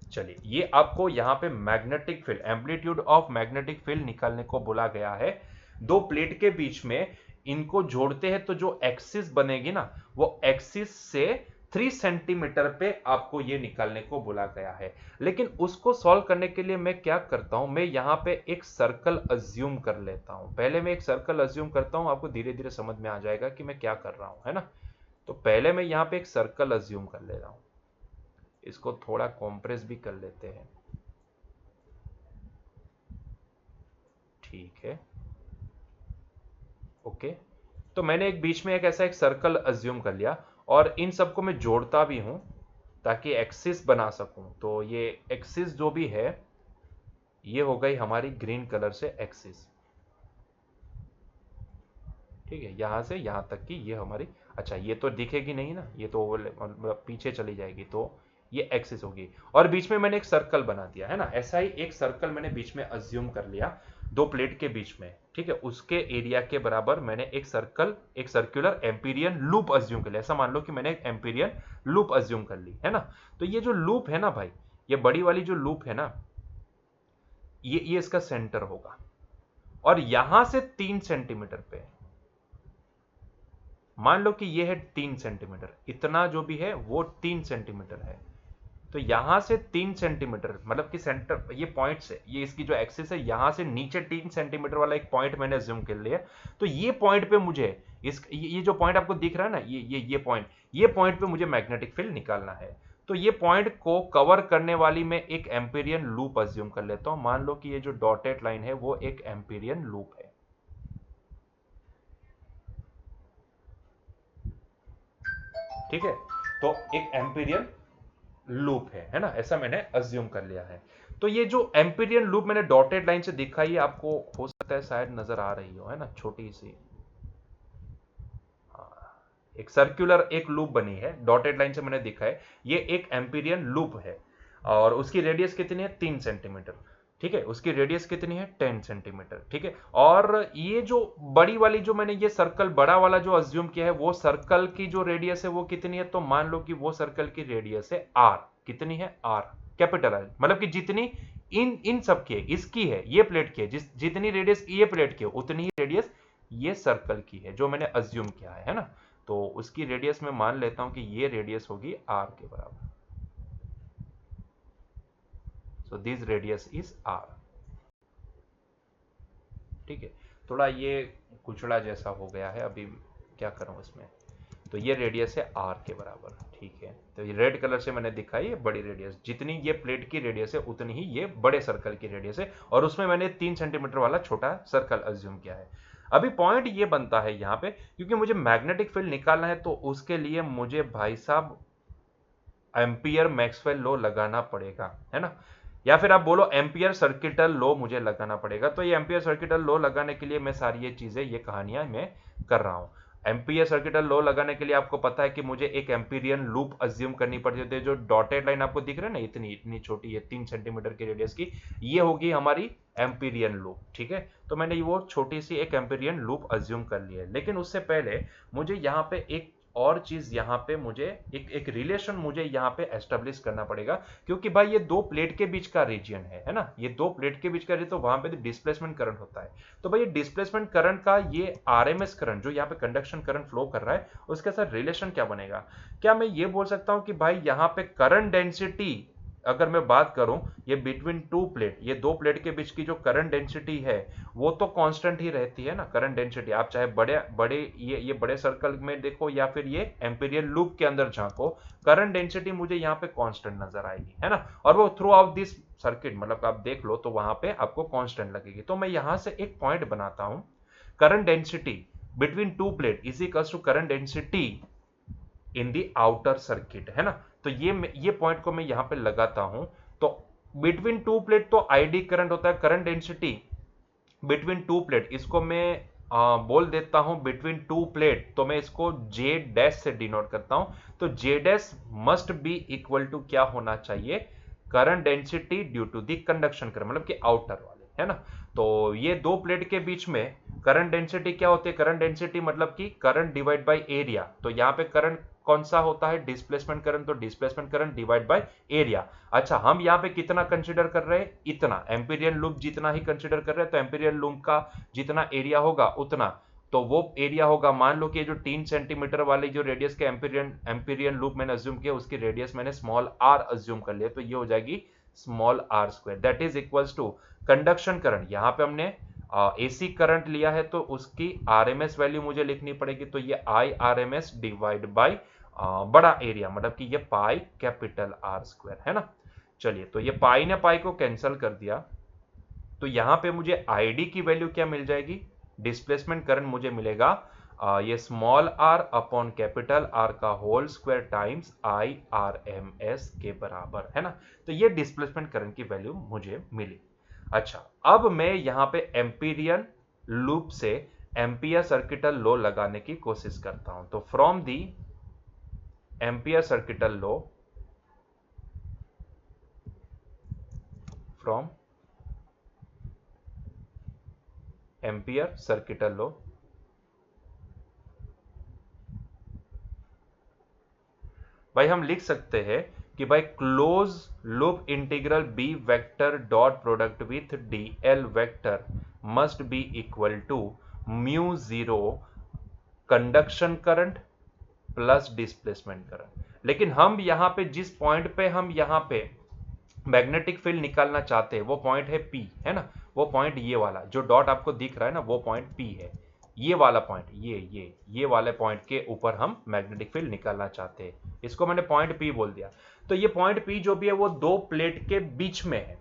चलिए, ये आपको यहाँ पे magnetic field, amplitude of magnetic field निकालने को बोला गया है। दो प्लेट के बीच में इनको जोड़ते हैं तो जो एक्सिस बनेगी ना, वो एक्सिस से 3 सेंटीमीटर पे आपको ये निकालने को बोला गया है। लेकिन उसको सॉल्व करने के लिए मैं क्या करता हूं, मैं यहां पे एक सर्कल अज्यूम कर लेता हूं। पहले मैं एक सर्कल अज्यूम करता हूं, आपको धीरे धीरे समझ में आ जाएगा कि मैं क्या कर रहा हूं, है ना। तो पहले मैं यहां पे एक सर्कल अज्यूम कर ले रहा हूं, इसको थोड़ा कॉम्प्रेस भी कर लेते हैं, ठीक है, ओके। तो मैंने एक बीच में एक ऐसा एक सर्कल अज्यूम कर लिया, और इन सबको मैं जोड़ता भी हूं ताकि एक्सिस बना सकूं। तो ये एक्सिस जो भी है, ये हो गई हमारी ग्रीन कलर से एक्सिस, ठीक है, यहां से यहां तक की ये हमारी, अच्छा ये तो दिखेगी नहीं ना, ये तो मतलब पीछे चली जाएगी, तो ये एक्सिस होगी। और बीच में मैंने एक सर्कल बना दिया, है ना। ऐसा ही एक सर्कल मैंने बीच में अज्यूम कर लिया, दो प्लेट के बीच में, ठीक है, उसके एरिया के बराबर मैंने एक सर्कल, एक सर्कुलर एम्पीरियन लूप अज्यूम कर लिया। ऐसा मान लो कि मैंने एक एम्पीरियन लूप अज्यूम कर ली, है ना। तो ये जो लूप है ना भाई, ये बड़ी वाली जो लूप है ना, ये इसका सेंटर होगा, और यहां से 3 सेंटीमीटर पे, मान लो कि ये है 3 सेंटीमीटर, इतना जो भी है वो 3 सेंटीमीटर है। तो यहां से 3 सेंटीमीटर, मतलब कि सेंटर, ये पॉइंट से, ये इसकी जो एक्सिस है, यहां से नीचे 3 सेंटीमीटर वाला एक पॉइंट मैंने अज्यूम कर लिया। तो ये पॉइंट पे मुझे, इस ये जो पॉइंट आपको दिख रहा है ना, ये पॉइंट पे मुझे मैग्नेटिक फील्ड निकालना है। तो ये पॉइंट को कवर करने वाली मैं एक एम्पीरियन लूप अज्यूम कर लेता हूं। मान लो कि ये जो डॉटेड लाइन है वो एक एम्पीरियन लूप है, ठीक है। तो एक एम्पीरियन लूप है ना, ऐसा मैंने अज्यूम कर लिया है। तो ये जो एम्पीरियन लूप मैंने डॉटेड लाइन से दिखाई, आपको हो सकता है शायद नजर आ रही हो, है ना, छोटी सी, हाँ, एक सर्कुलर एक लूप बनी है, डॉटेड लाइन से मैंने दिखा है, ये एक एम्पीरियन लूप है। और उसकी रेडियस कितनी है, 3 सेंटीमीटर, ठीक है। उसकी रेडियस कितनी है, 10 सेंटीमीटर, ठीक है। और ये जो बड़ी वाली जो मैंने ये सर्कल बड़ा वाला जो अज्यूम किया है, वो सर्कल की जो रेडियस है वो कितनी है, तो मान लो कि वो सर्कल की रेडियस है आर। कितनी है, आर, कैपिटल आर, मतलब कि जितनी इन इन सब की है, इसकी है, ये प्लेट की है, जितनी रेडियस ये प्लेट की है, उतनी ही रेडियस ये सर्कल की है जो मैंने अज्यूम किया है ना। तो उसकी रेडियस मैं मान लेता हूं कि ये रेडियस होगी आर के बराबर। So this radius is R, ठीक है। थोड़ा ये कुचड़ा जैसा हो गया है, अभी क्या करूं इसमें। तो ये रेडियस है आर के बराबर, ठीक है। तो ये रेड कलर से मैंने दिखाई है बड़ी रेडियस, जितनी ये प्लेट की रेडियस है उतनी ही ये बड़े सर्कल की रेडियस है, और उसमें मैंने 3 सेंटीमीटर वाला छोटा सर्कल अज्यूम किया है। अभी पॉइंट ये बनता है यहाँ पे, क्योंकि मुझे मैग्नेटिक फील्ड निकालना है, तो उसके लिए मुझे भाई साहब एम्पियर मैक्सवेल लॉ लगाना पड़ेगा, है ना। या फिर आप बोलो एम्पियर सर्किटल लॉ मुझे लगाना पड़ेगा। तो ये एम्पियर सर्किटल लॉ लगाने के लिए मैं सारी ये चीजें, ये कहानियां मैं कर रहा हूं। एम्पियर सर्किटल लॉ लगाने के लिए आपको पता है कि मुझे एक एम्पीरियन लूप अज्यूम करनी पड़ती है। जो डॉटेड लाइन आपको दिख रहा है ना, इतनी इतनी छोटी है, 3 सेंटीमीटर की रेडियस की, ये होगी हमारी एम्पीरियन लूप, ठीक है। तो मैंने वो छोटी सी एक एम्पीरियन लूप अज्यूम कर ली है। लेकिन उससे पहले मुझे यहाँ पे एक और चीज, यहाँ पे मुझे एक रिलेशन मुझे यहाँ पे एस्टेब्लिश करना पड़ेगा, क्योंकि भाई ये दो प्लेट के बीच का रीजन है ना, ये दो प्लेट के बीच का रीजन, तो वहां पे डिस्प्लेसमेंट करंट होता है। तो भाई ये डिस्प्लेसमेंट करंट का ये आरएमएस करंट जो यहाँ पे कंडक्शन करंट फ्लो कर रहा है, उसके साथ रिलेशन क्या बनेगा। क्या मैं ये बोल सकता हूं कि भाई यहाँ पे करंट डेंसिटी, अगर मैं बात करूं, ये बिटवीन टू प्लेट, ये दो प्लेट के बीच की जो करंट डेंसिटी है वो तो कांस्टेंट ही रहती है ना। करंट डेंसिटी आप चाहे बड़े बड़े ये बड़े सर्कल में देखो, या फिर ये एम्पीरियल लूप के अंदर झांको, करंट डेंसिटी मुझे यहाँ पे कांस्टेंट नजर आएगी, है ना। और वो थ्रू आउट दिस सर्किट, मतलब आप देख लो तो वहां पे आपको कांस्टेंट लगेगी। तो मैं यहां से एक पॉइंट बनाता हूं, current density between two plate is equals to current density in the outer circuit, है ना। तो ये पॉइंट को मैं यहां पे लगाता हूं। तो बिटवीन टू प्लेट तो आईडी करंट होता है, current density between two plate, इसको मैं बोल देता हूं बिटवीन टू प्लेट, तो मैं इसको जे डैश से डिनोट करता हूं। तो J dash must be equal to क्या होना चाहिए, current density due to the conduction current, मतलब कि आउटर वाले, है ना। तो ये दो प्लेट के बीच में करंट डेंसिटी क्या होती है, करंट डेंसिटी मतलब कि करंट डिवाइड बाय एरिया। तो यहां पे करंट कौन सा होता है, डिस्प्लेसमेंट करंट, तो displacement current divide by area. अच्छा, हम यहां पे कितना कंसीडर कर रहे हैं, इतना एम्पीरियन लूप जितना ही कंसीडर कर रहे हैं, तो एम्पीरियन लूप का जितना एरिया होगा उतना। तो वो एरिया होगा, मान लो कि ये जो 3 सेंटीमीटर वाली जो रेडियस के एम्पीरियन लूप मैंने अज्यूम किया, उसकी रेडियस मैंने स्मॉल आर अज्यूम कर लिया, तो ये हो जाएगी small R square, that is equals to conduction current. यहां पे हमने एसी करंट लिया है तो उसकी आरएमएस वैल्यू मुझे लिखनी पड़ेगी, तो ये I R M S divide by बड़ा एरिया, मतलब कि ये पाई कैपिटल आर स्क्वायर है ना। चलिए, तो ये पाई ने पाई को कैंसिल कर दिया, तो यहां पे मुझे आईडी की वैल्यू क्या मिल जाएगी, डिस्प्लेसमेंट करंट मुझे मिलेगा ये small R upon capital R का whole square times I R M S के बराबर है ना। तो ये डिस्प्लेसमेंट करंट की वैल्यू मुझे मिली। अच्छा, अब मैं यहां पे एम्पीरियन लूप से एम्पियर सर्किटल लॉ लगाने की कोशिश करता हूं। तो from the Ampere circuital law, from Ampere circuital law, भाई हम लिख सकते हैं कि भाई close loop integral B vector dot product with d l vector must be equal to mu zero conduction current plus displacement current. लेकिन हम यहां पे जिस पॉइंट पे हम यहां पे मैग्नेटिक फील्ड निकालना चाहते हैं वो पॉइंट है पी, है ना। वो पॉइंट ये वाला जो डॉट आपको दिख रहा है ना, वो पॉइंट पी है। ये वाला पॉइंट, ये वाले पॉइंट के ऊपर हम मैग्नेटिक फील्ड निकालना चाहते हैं, इसको मैंने पॉइंट पी बोल दिया। तो ये पॉइंट पी जो भी है वो दो प्लेट के बीच में है,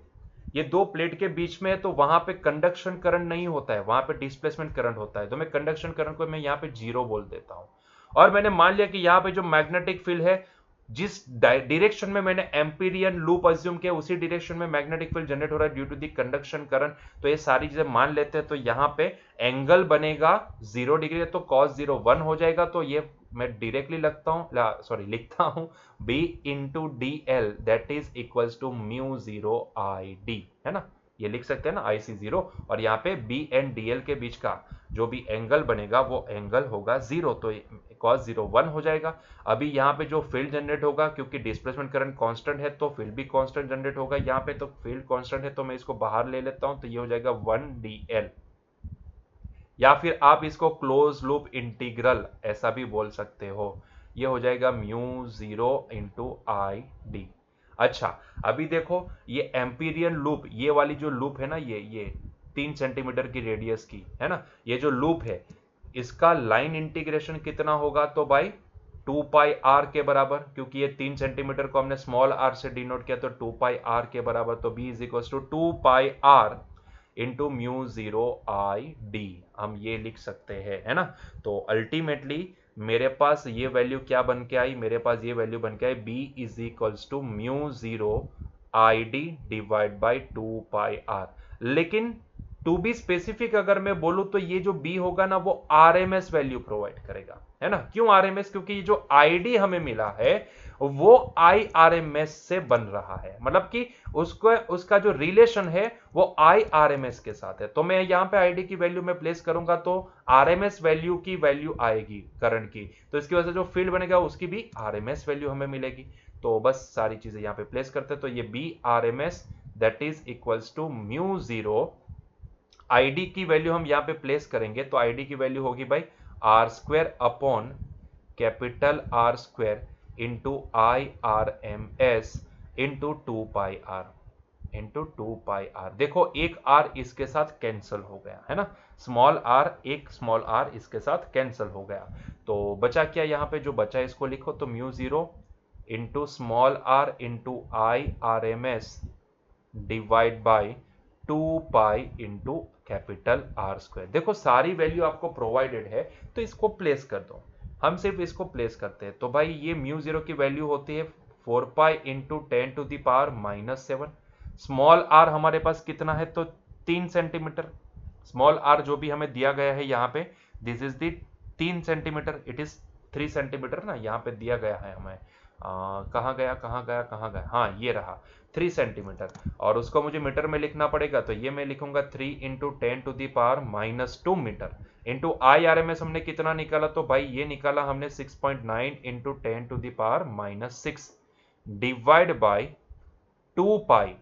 ये दो प्लेट के बीच में है, तो वहां पे कंडक्शन करंट नहीं होता है, वहां पे डिस्प्लेसमेंट करंट होता है। तो मैं कंडक्शन करंट को मैं यहाँ पे जीरो बोल देता हूं। और मैंने मान लिया कि यहाँ पे जो मैग्नेटिक फील्ड है, जिस डायरेक्शन में मैंने एम्पीरियन लूप अज्यूम किया उसी डायरेक्शन में मैग्नेटिक फील्ड जनरेट हो रहा है due to the conduction current. तो ये सारी चीजें मान लेते हैं, तो यहां पे एंगल बनेगा 0 डिग्री, तो cos 0 1 हो जाएगा। तो ये मैं डायरेक्टली लिखता हूं b into d l that is equals to mu zero I D, है ना। ये लिख सकते हैं ना IC 0, और यहाँ पे B एंड DL के बीच का जो भी एंगल बनेगा वो एंगल होगा 0, तो cos 0 1 हो जाएगा। अभी यहाँ पे जो फील्ड जनरेट होगा, क्योंकि डिस्प्लेसमेंट करंट कांस्टेंट है तो फील्ड भी कांस्टेंट जनरेट होगा यहाँ पे, तो फील्ड कांस्टेंट है तो मैं इसको बाहर ले लेता हूं, तो ये हो जाएगा 1dl, या फिर आप इसको क्लोज लूप इंटीग्रल ऐसा भी बोल सकते हो, ये हो जाएगा म्यू 0 इंटू आई डी। अच्छा, अभी देखो ये एम्पीरियन लूप, ये वाली जो लूप है ना, ये 3 सेंटीमीटर की रेडियस की है ना, ये जो लूप है इसका लाइन इंटीग्रेशन कितना होगा, तो भाई 2 पाई आर के बराबर, क्योंकि ये 3 सेंटीमीटर को हमने स्मॉल आर से डिनोट किया, तो 2 पाई आर के बराबर। तो B is equal to 2 pi R into mu 0 I D, हम ये लिख सकते हैं, है ना। तो अल्टीमेटली मेरे पास ये वैल्यू क्या बन के आई, मेरे पास ये वैल्यू बन के आई B is equals to mu 0 I D divide by 2 pi R. लेकिन टू बी स्पेसिफिक अगर मैं बोलूं तो ये जो बी होगा ना वो आरएमएस वैल्यू प्रोवाइड करेगा, है ना। क्यों आरएमएस, क्योंकि ये जो आईडी हमें मिला है वो आईआरएमएस से बन रहा है, मतलब कि उसको उसका जो रिलेशन है वो आईआरएमएस के साथ है। तो मैं यहां पे आईडी की वैल्यू में प्लेस करूंगा तो आरएमएस वैल्यू की वैल्यू आएगी करंट की, तो इसकी वजह से जो फील्ड बनेगा उसकी भी आरएमएस वैल्यू हमें मिलेगी। तो बस सारी चीजें यहां पे प्लेस करते हैं, तो ये B RMS that is equals to mu 0 ID की वैल्यू हम यहां पे प्लेस करेंगे, तो आईडी की वैल्यू होगी भाई R square upon capital R square into I R M S into 2 pi R. देखो एक आर इसके साथ कैंसिल हो गया, है ना, स्मॉल आर, एक स्मॉल आर इसके साथ कैंसिल हो गया। तो बचा क्या, यहां पे जो बचा इसको लिखो, तो mu 0 into small R into I R M S divide by 2 pi into capital R square. देखो सारी वैल्यू आपको प्रोवाइडेड है, तो इसको प्लेस कर दो, हम सिर्फ इसको प्लेस करते हैं। तो भाई ये म्यू 0 की वैल्यू होती है 4 pi into 10 to the power -7। Small R हमारे पास कितना है, तो 3 सेंटीमीटर। स्मॉल आर जो भी हमें दिया गया है यहाँ पे, this is the 3 centimetre, it is 3 centimetre ना, यहाँ पे दिया गया है हमें, कहाँ गया, हाँ ये रहा 3 सेंटीमीटर, और उसको मुझे मीटर में लिखना पड़ेगा, तो ये मैं लिखूंगा 3 into 10 to the power -2 metre into I R M S हमने कितना निकाला, तो भाई ये निकाला हमने 6.9 into 10 to the power -6 divide by 2 pi,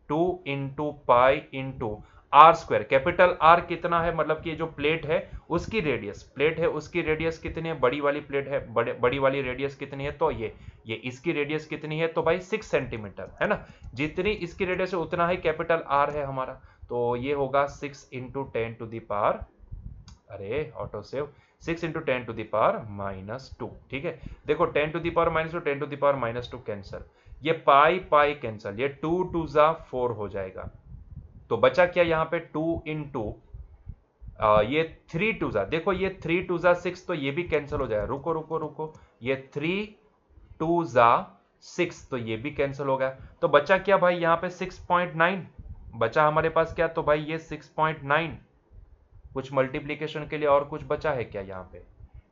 2 into pi into R square, capital R कितना है, मतलब कि जो प्लेट है उसकी रेडियस, प्लेट है उसकी रेडियस कितनी है, बड़ी वाली प्लेट है, बड़ी वाली रेडियस कितनी है, तो ये इसकी रेडियस कितनी है, तो भाई 6 सेंटीमीटर है ना, जितनी इसकी रेडियस है उतना ही कैपिटल आर है हमारा, तो ये होगा 6 इंटू 10 टू द पावर, अरे auto save, 6 into 10 to the power -2, ठीक है। देखो 10 to the power -2, 10 to the power -2 cancel, ये पाई पाई कैंसल, ये 2 2 जा 4 हो जाएगा, तो बचा क्या यहाँ पे 2 इंटू ये 3 2 जा, देखो ये 3 2 जा 6, तो ये भी कैंसिल हो जाएगा, रुको रुको रुको, ये 3 2 जा 6, तो ये भी कैंसिल हो गया, तो बचा क्या भाई यहाँ पे 6.9 बचा हमारे पास, क्या, तो भाई ये 6.9, कुछ मल्टीप्लीकेशन के लिए और कुछ बचा है क्या यहाँ पे,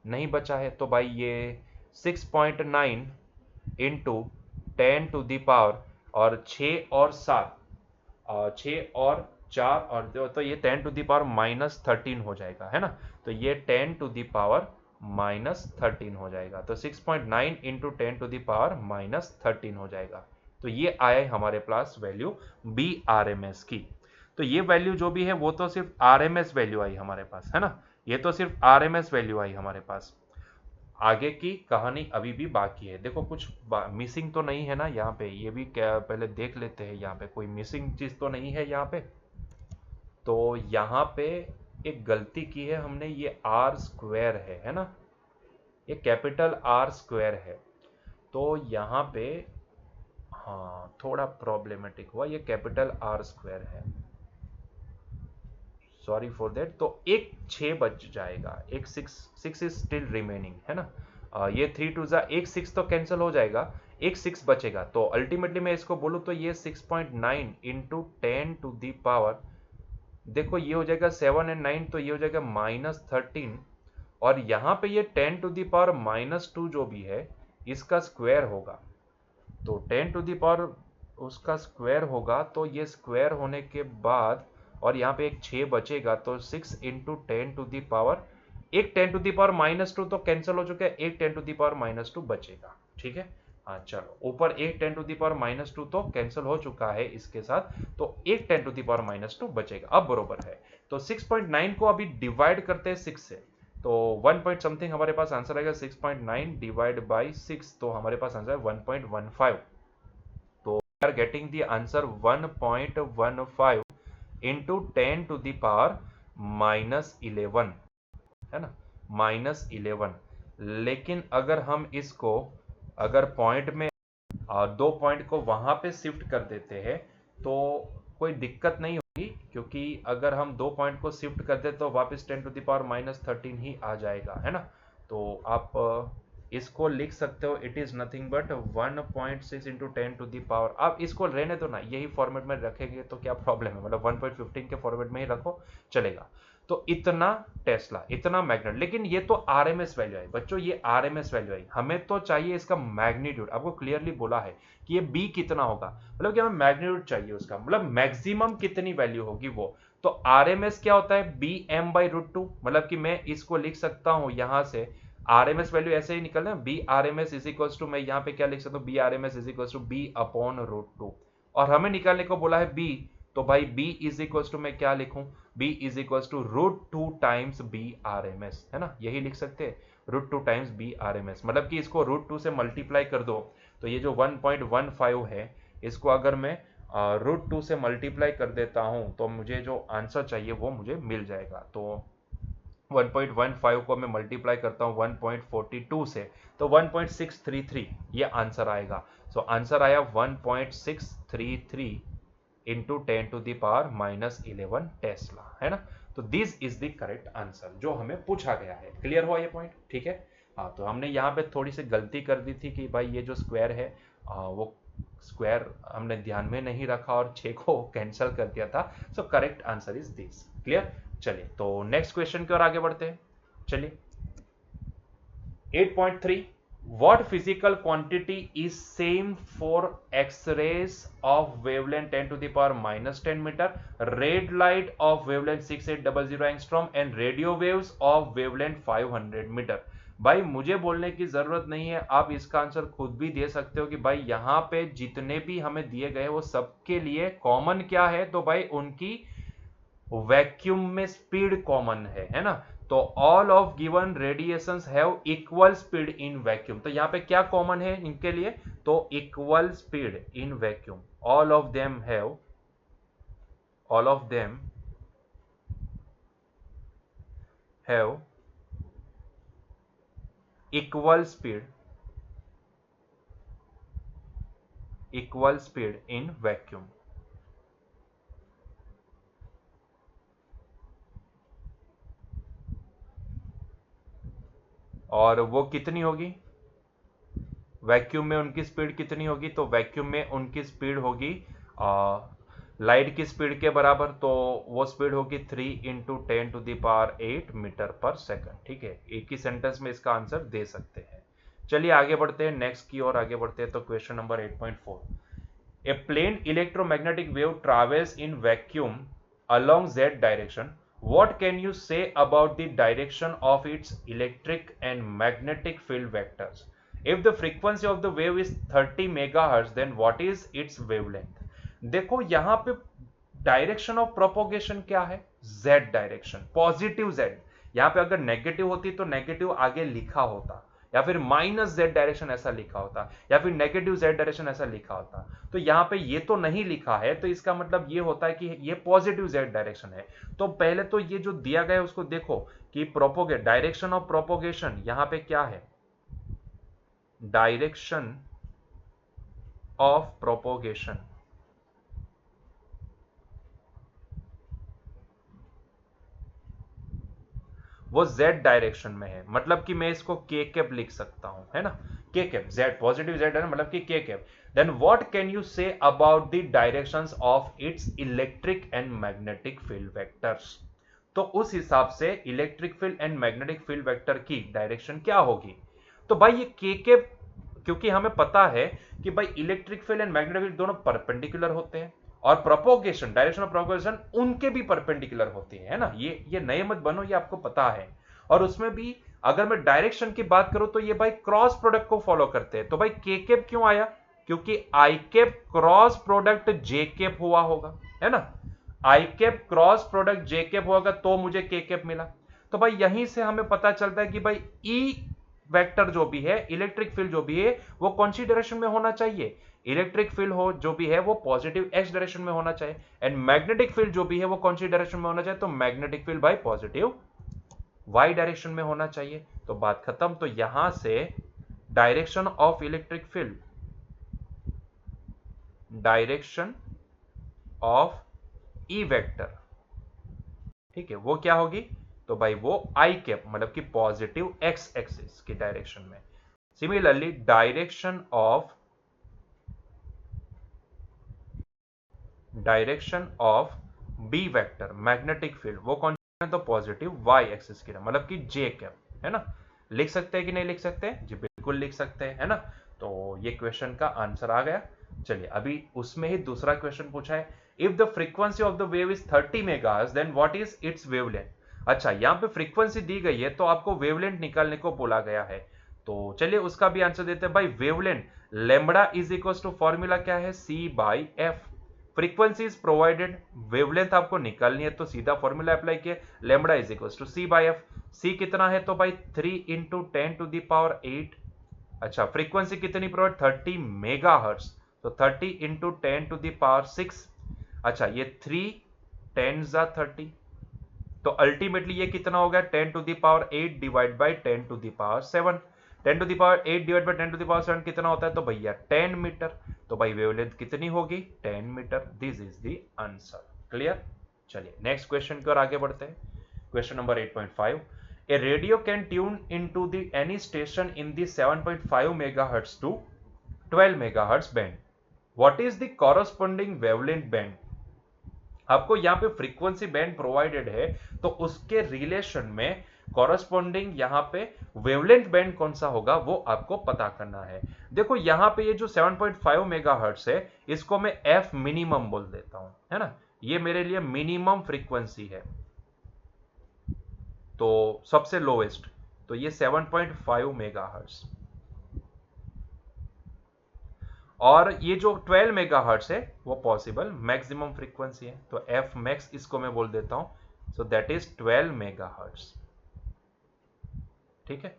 नहीं बचा है, तो भाई ये 6.9 इंटू 10 टू द पावर, और 6 और 7, 6 और 4 और 2, तो ये 10 टू द पावर -13 हो जाएगा, है ना, तो ये 10 टू द पावर -13 हो जाएगा, तो 6.9 इंटू 10 टू द पावर -13 हो जाएगा, तो ये आया हमारे पास value B R M S की। तो ये वैल्यू जो भी है वो तो सिर्फ आर एम एस वैल्यू आई हमारे पास, है ना, ये तो सिर्फ आर एम एस वैल्यू आई हमारे पास, आगे की कहानी अभी भी बाकी है, देखो कुछ मिसिंग तो नहीं है ना यहाँ पे, ये भी क्या पहले देख लेते हैं, यहाँ पे कोई मिसिंग चीज तो नहीं है यहाँ पे, तो यहाँ पे एक गलती की है हमने, ये आर स्क्वायर है ना, ये कैपिटल आर स्क्वायर है, तो यहाँ पे हाँ थोड़ा प्रॉब्लमेटिक हुआ, ये कैपिटल आर स्क्वायर है, सॉरी फॉर दैट, तो एक 6 बच जाएगा, एक 6 इज स्टिल रिमेनिंग, है ना, ये 3 2 जा, एक 6 तो कैंसिल हो जाएगा, एक 6 बचेगा, तो अल्टीमेटली मैं इसको बोलूँ तो ये 6.9 इंटू 10 टू दी पावर, देखो ये हो जाएगा 7 एंड 9, तो ये हो जाएगा -13, और यहाँ पे ये 10 टू दी पावर -2 जो भी है इसका स्क्वायर होगा, तो 10 टू दी पावर उसका स्क्वायर होगा, तो ये स्क्वायर होने के बाद, और यहाँ पे एक 6 बचेगा, तो 6 इंटू 10 टू दी पावर, एक 10 टू दी पावर -2 तो कैंसिल हो चुका है, एक 10 टू दी पावर -2 बचेगा, ठीक है, हाँ चलो, ऊपर एक 10 टू दी पावर -2 तो कैंसिल हो चुका है इसके साथ, तो एक 10 टू दी पावर -2 बचेगा, अब बरोबर है, तो 6.9 को अभी डिवाइड करते हैं 6 से, तो 1 पॉइंट समथिंग हमारे पास आंसर आएगा, 6.9 डिवाइड बाई 6, तो हमारे पास आंसर है 1.15, तो we are getting the answer 1.15 into 10 to the power -11, है ना, -11, लेकिन अगर हम इसको, अगर पॉइंट में 2 पॉइंट को वहां पे शिफ्ट कर देते हैं तो कोई दिक्कत नहीं होगी, क्योंकि अगर हम 2 पॉइंट को शिफ्ट कर दे तो वापस 10 टू द पावर -13 ही आ जाएगा, है ना, तो आप इसको लिख सकते हो, it is nothing but 1.6 into 10 to the power, आप इसको रहने दो ना, यही फॉर्मेट में रखेंगे तो क्या प्रॉब्लम है, मतलब 1.15 के फॉर्मेट में ही रखो चलेगा, तो इतना टेस्ला, इतना मैग्नेट, लेकिन ये तो आरएमएस वैल्यू आई बच्चों, ये आरएमएस वैल्यू आई, हमें तो चाहिए इसका मैग्नीट्यूड, आपको क्लियरली बोला है कि ये बी कितना होगा, मतलब कि हमें मैग्नीट्यूड चाहिए उसका, मतलब मैक्सिमम कितनी वैल्यू होगी वो, तो आरएमएस क्या होता है, बी एम बाई √2, मतलब कि मैं इसको लिख सकता हूं यहां से, आरएमएस वैल्यू ऐसे ही निकलना, B RMS is equal to, मैं यहाँ पे क्या लिख सकता हूँ, B RMS is equal to B upon √2, और हमें निकालने को बोला है बी, तो भाई b इज इक्वल टू मैं क्या लिखूं, b is equal to √2 times B R M S, है ना, यही लिख सकते हैं √2 times B R M S, मतलब कि इसको √2 से मल्टीप्लाई कर दो, तो ये जो 1.15 है इसको अगर मैं √2 से मल्टीप्लाई कर देता हूं तो मुझे जो आंसर चाहिए वो मुझे मिल जाएगा, तो 1.15 को मैं मल्टीप्लाई करता हूँ 1.42 से, तो 1.633 ये आंसर आएगा, सो आंसर आया 1.633 into 10 to the power -11 tesla, है ना, तो this is the correct answer जो हमें पूछा गया है, क्लियर हुआ ये पॉइंट, ठीक है, हाँ, तो हमने यहाँ पे थोड़ी सी गलती कर दी थी कि भाई ये जो स्क्वायर है वो स्क्वायर हमने ध्यान में नहीं रखा और 6 को कैंसिल कर दिया था, so correct answer is this, clear, चलिए तो नेक्स्ट क्वेश्चन की ओर आगे बढ़ते हैं, चलिए 8.3, what physical quantity is same for x-rays of wavelength 10 to the power -10 meter, red light of wavelength 6800 angstrom and radio waves of wavelength 500 meter। भाई मुझे बोलने की जरूरत नहीं है, आप इसका आंसर खुद भी दे सकते हो कि भाई यहाँ पे जितने भी हमें दिए गए वो सबके लिए कॉमन क्या है, तो भाई उनकी वैक्यूम में स्पीड कॉमन है ना, तो all of given radiations have equal speed in vacuum. तो यहां पे क्या कॉमन है इनके लिए, तो equal speed in vacuum. All of them have, all of them have equal speed, equal speed in vacuum. और वो कितनी होगी, वैक्यूम में उनकी स्पीड कितनी होगी, तो वैक्यूम में उनकी स्पीड होगी लाइट की स्पीड के बराबर, तो वो स्पीड होगी 3 × 10⁸ मीटर पर सेकंड। ठीक है, एक ही सेंटेंस में इसका आंसर दे सकते हैं। चलिए आगे बढ़ते हैं, नेक्स्ट की ओर आगे बढ़ते हैं। तो question number 8.4, a plane electromagnetic wave travels in vacuum along z direction. What can you say about the direction of its electric and magnetic field vectors? If the frequency of the wave is 30 megahertz, then what is its wavelength? देखो यहां पे direction of propagation क्या है, z direction, positive z। यहां पे अगर negative होती तो नेगेटिव आगे लिखा होता, या फिर -z डायरेक्शन ऐसा लिखा होता, या फिर नेगेटिव z डायरेक्शन ऐसा लिखा होता। तो यहां पे ये तो नहीं लिखा है, तो इसका मतलब ये होता है कि ये पॉजिटिव z डायरेक्शन है। तो पहले तो ये जो दिया गया है उसको देखो कि प्रोपोगेट, डायरेक्शन ऑफ प्रोपोगेशन यहां पे क्या है, डायरेक्शन ऑफ प्रोपोगेशन वो z डायरेक्शन में है, मतलब कि मैं इसको k कैप लिख सकता हूं, है ना, k cap, z positive z है मतलब कि k cap. Then what can you say about the directions of its electric and magnetic field vectors. तो उस हिसाब से electric field and magnetic field vector की डायरेक्शन क्या होगी। तो भाई ये k कैप, क्योंकि हमें पता है कि भाई electric field and magnetic field दोनों परपेंडिकुलर होते हैं, और प्रोपोगेशन, डायरेक्शन ऑफ प्रोपोगेशन उनके भी परपेंडिकुलर होती है ना, ये नए मत बनो, ये आपको पता है। और उसमें भी अगर मैं डायरेक्शन की बात करूं तो ये भाई क्रॉस प्रोडक्ट को फॉलो करते हैं। तो भाई के कैप क्यों आया, क्योंकि आई कैप क्रॉस प्रोडक्ट जे कैप हुआ होगा, है ना, आई कैप क्रॉस प्रोडक्ट जे कैप होगा तो मुझे के कैप मिला। तो भाई यहीं से हमें पता चलता है कि भाई ई वेक्टर जो भी है, इलेक्ट्रिक फील्ड जो भी है, वो कौन सी डायरेक्शन में होना चाहिए, इलेक्ट्रिक फील्ड हो जो भी है वो पॉजिटिव एक्स डायरेक्शन में होना चाहिए। एंड मैग्नेटिक फील्ड जो भी है वो कौन सी डायरेक्शन में होना चाहिए, तो मैग्नेटिक फील्ड भाई पॉजिटिव वाई डायरेक्शन में होना चाहिए। तो बात खत्म। तो यहां से direction of electric field, direction of E vector, ठीक है, वो क्या होगी, तो भाई वो आई कैप, मतलब कि पॉजिटिव एक्स एक्सिस की डायरेक्शन में। Similarly direction of B vector, magnetic field, वो कौन सा है, तो पॉजिटिव वाई एक्सिस की, मतलब कि जे कैप, है ना। लिख सकते हैं कि नहीं लिख सकते, जी बिल्कुल लिख सकते हैं, है ना। तो ये क्वेश्चन का आंसर आ गया। चलिए अभी उसमें ही दूसरा क्वेश्चन पूछा है, if the frequency of the wave is 30 megahertz then what is its wavelength. अच्छा, यहां पे फ्रीक्वेंसी दी गई है तो आपको वेवलेंथ निकालने को बोला गया है। तो चलिए उसका भी आंसर देते हैं भाई। Wavelength lambda is equal to, formula क्या है, C by F. Frequency is provided, wavelength आपको निकालनी है तो सीधा फॉर्मूला अप्लाई किया, lambda is equal to C by F. C कितना है, तो भाई 3 × 10⁸ अच्छा, फ्रीक्वेंसी कितनी प्रोवाइड, 30 मेगाहर्ट्ज, तो 30 × 10⁶। अच्छा, ये 3 10 30, तो अल्टीमेटली ये कितना हो गया, 10⁸ डिवाइड बाई 10⁷। 10⁸ डिवाइड बाई 10⁷ कितना होता है, तो भैया 10 मीटर। तो भाई वेवलेंथ कितनी होगी, 10 metre. This is the answer. Clear. चलिए नेक्स्ट क्वेश्चन की ओर आगे बढ़ते हैं। Question number 8.5, a radio can tune into the any station in the 7.5 megahertz to 12 megahertz band. What is the corresponding wavelength band. आपको यहां पे फ्रीक्वेंसी बैंड प्रोवाइडेड है, तो उसके रिलेशन में कॉरस्पॉन्डिंग यहां पे वेवलेंथ बैंड कौन सा होगा वो आपको पता करना है। देखो यहां पे ये जो 7.5 मेगाहर्ट्ज है, इसको मैं एफ मिनिमम बोल देता हूं, है ना, ये मेरे लिए मिनिमम फ्रीक्वेंसी है, तो सबसे लोएस्ट, तो ये 7.5 मेगाहर्ट्ज। और ये जो 12 मेगाहर्ट्ज है वो पॉसिबल मैक्सिमम फ्रीक्वेंसी है, तो एफ मैक्स इसको मैं बोल देता हूं, सो दैट इज 12 मेगाहर्ट्ज। ठीक है,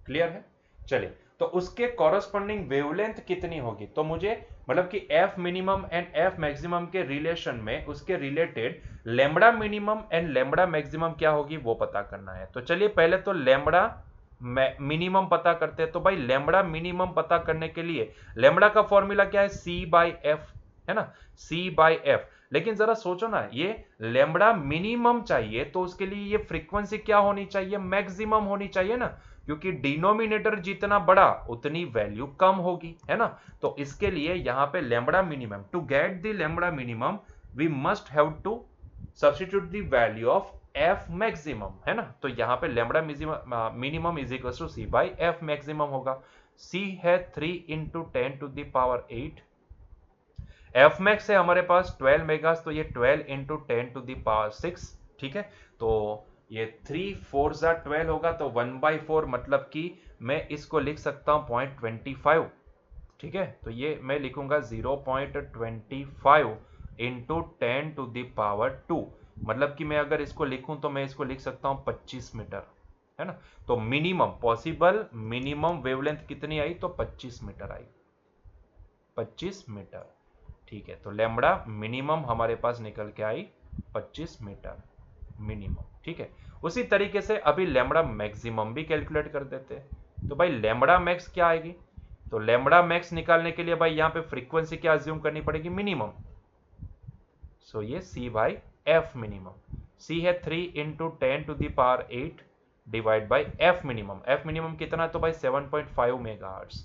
क्लियर है। चलिए, तो उसके कॉरस्पॉन्डिंग वेवलेंथ कितनी होगी, तो मुझे मतलब कि F minimum and F maximum के रिलेशन में उसके related lambda minimum and lambda maximum क्या होगी वो पता करना है। तो चलिए पहले तो लैम्बडा मिनिमम पता करते हैं। तो भाई लैम्बडा मिनिमम पता करने के लिए लैम्बडा का फॉर्मूला क्या है, सी बाई एफ, है ना, सी बाई एफ। लेकिन जरा सोचो ना, ये लैम्बडा मिनिमम चाहिए तो उसके लिए ये फ्रीक्वेंसी क्या होनी चाहिए, मैक्सिमम होनी चाहिए ना, क्योंकि डिनोमिनेटर जितना बड़ा उतनी वैल्यू कम होगी, है ना। तो इसके लिए यहां पे lambda minimum, to get the lambda minimum we must have to substitute the value of F maximum, है ना। तो यहां पे lambda minimum is equal to C by F maximum होगा। सी है 3 into 10 to the power 8, F max है हमारे पास 12 मेगास, तो ये 12 इंटू 10 टू द पावर 6। ठीक है, तो ये 3 4 जा 12 होगा, तो 1/4 मतलब कि मैं इसको लिख सकता हूं 0.25। ठीक है, तो ये मैं लिखूंगा 0.25 इंटू 10 टू द पावर 2, मतलब कि मैं अगर इसको लिखूं तो मैं इसको लिख सकता हूं 25 मीटर, है ना। तो मिनिमम पॉसिबल मिनिमम वेवलेंथ कितनी आई, तो 25 मीटर आई, 25 मीटर। ठीक है, तो लैम्बडा मिनिमम हमारे पास निकल के आई 25 मीटर मिनिमम। ठीक है, उसी तरीके से अभी लैम्बडा मैक्सिमम भी कैलकुलेट कर देते हैं। तो भाई लैम्बडा मैक्स क्या आएगी, तो लैम्बडा मैक्स निकालने के लिए भाई यहां पे फ्रीक्वेंसी क्या अज्यूम करनी पड़ेगी, मिनिमम। सो ये C by F minimum, C है 3 into 10 to the power 8 divide by F minimum. F minimum कितना है, तो भाई 7.5 मेगाहर्ट्ज,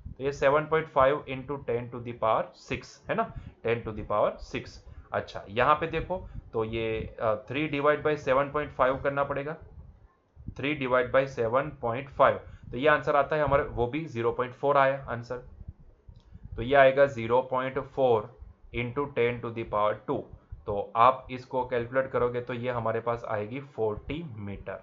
तो ये 7.5 इंटू 10 टू द पावर 6, है ना, 10 टू द पावर 6। अच्छा यहां पे देखो, तो ये 3 डिवाइड बाई 7.5 करना पड़ेगा, 3 डिवाइड बाई 7.5, तो ये आंसर आता है हमारे, वो भी 0.4 आया आंसर, तो ये आएगा 0.4 इंटू 10 टू द पावर 2। तो आप इसको कैलकुलेट करोगे तो ये हमारे पास आएगी 40 मीटर।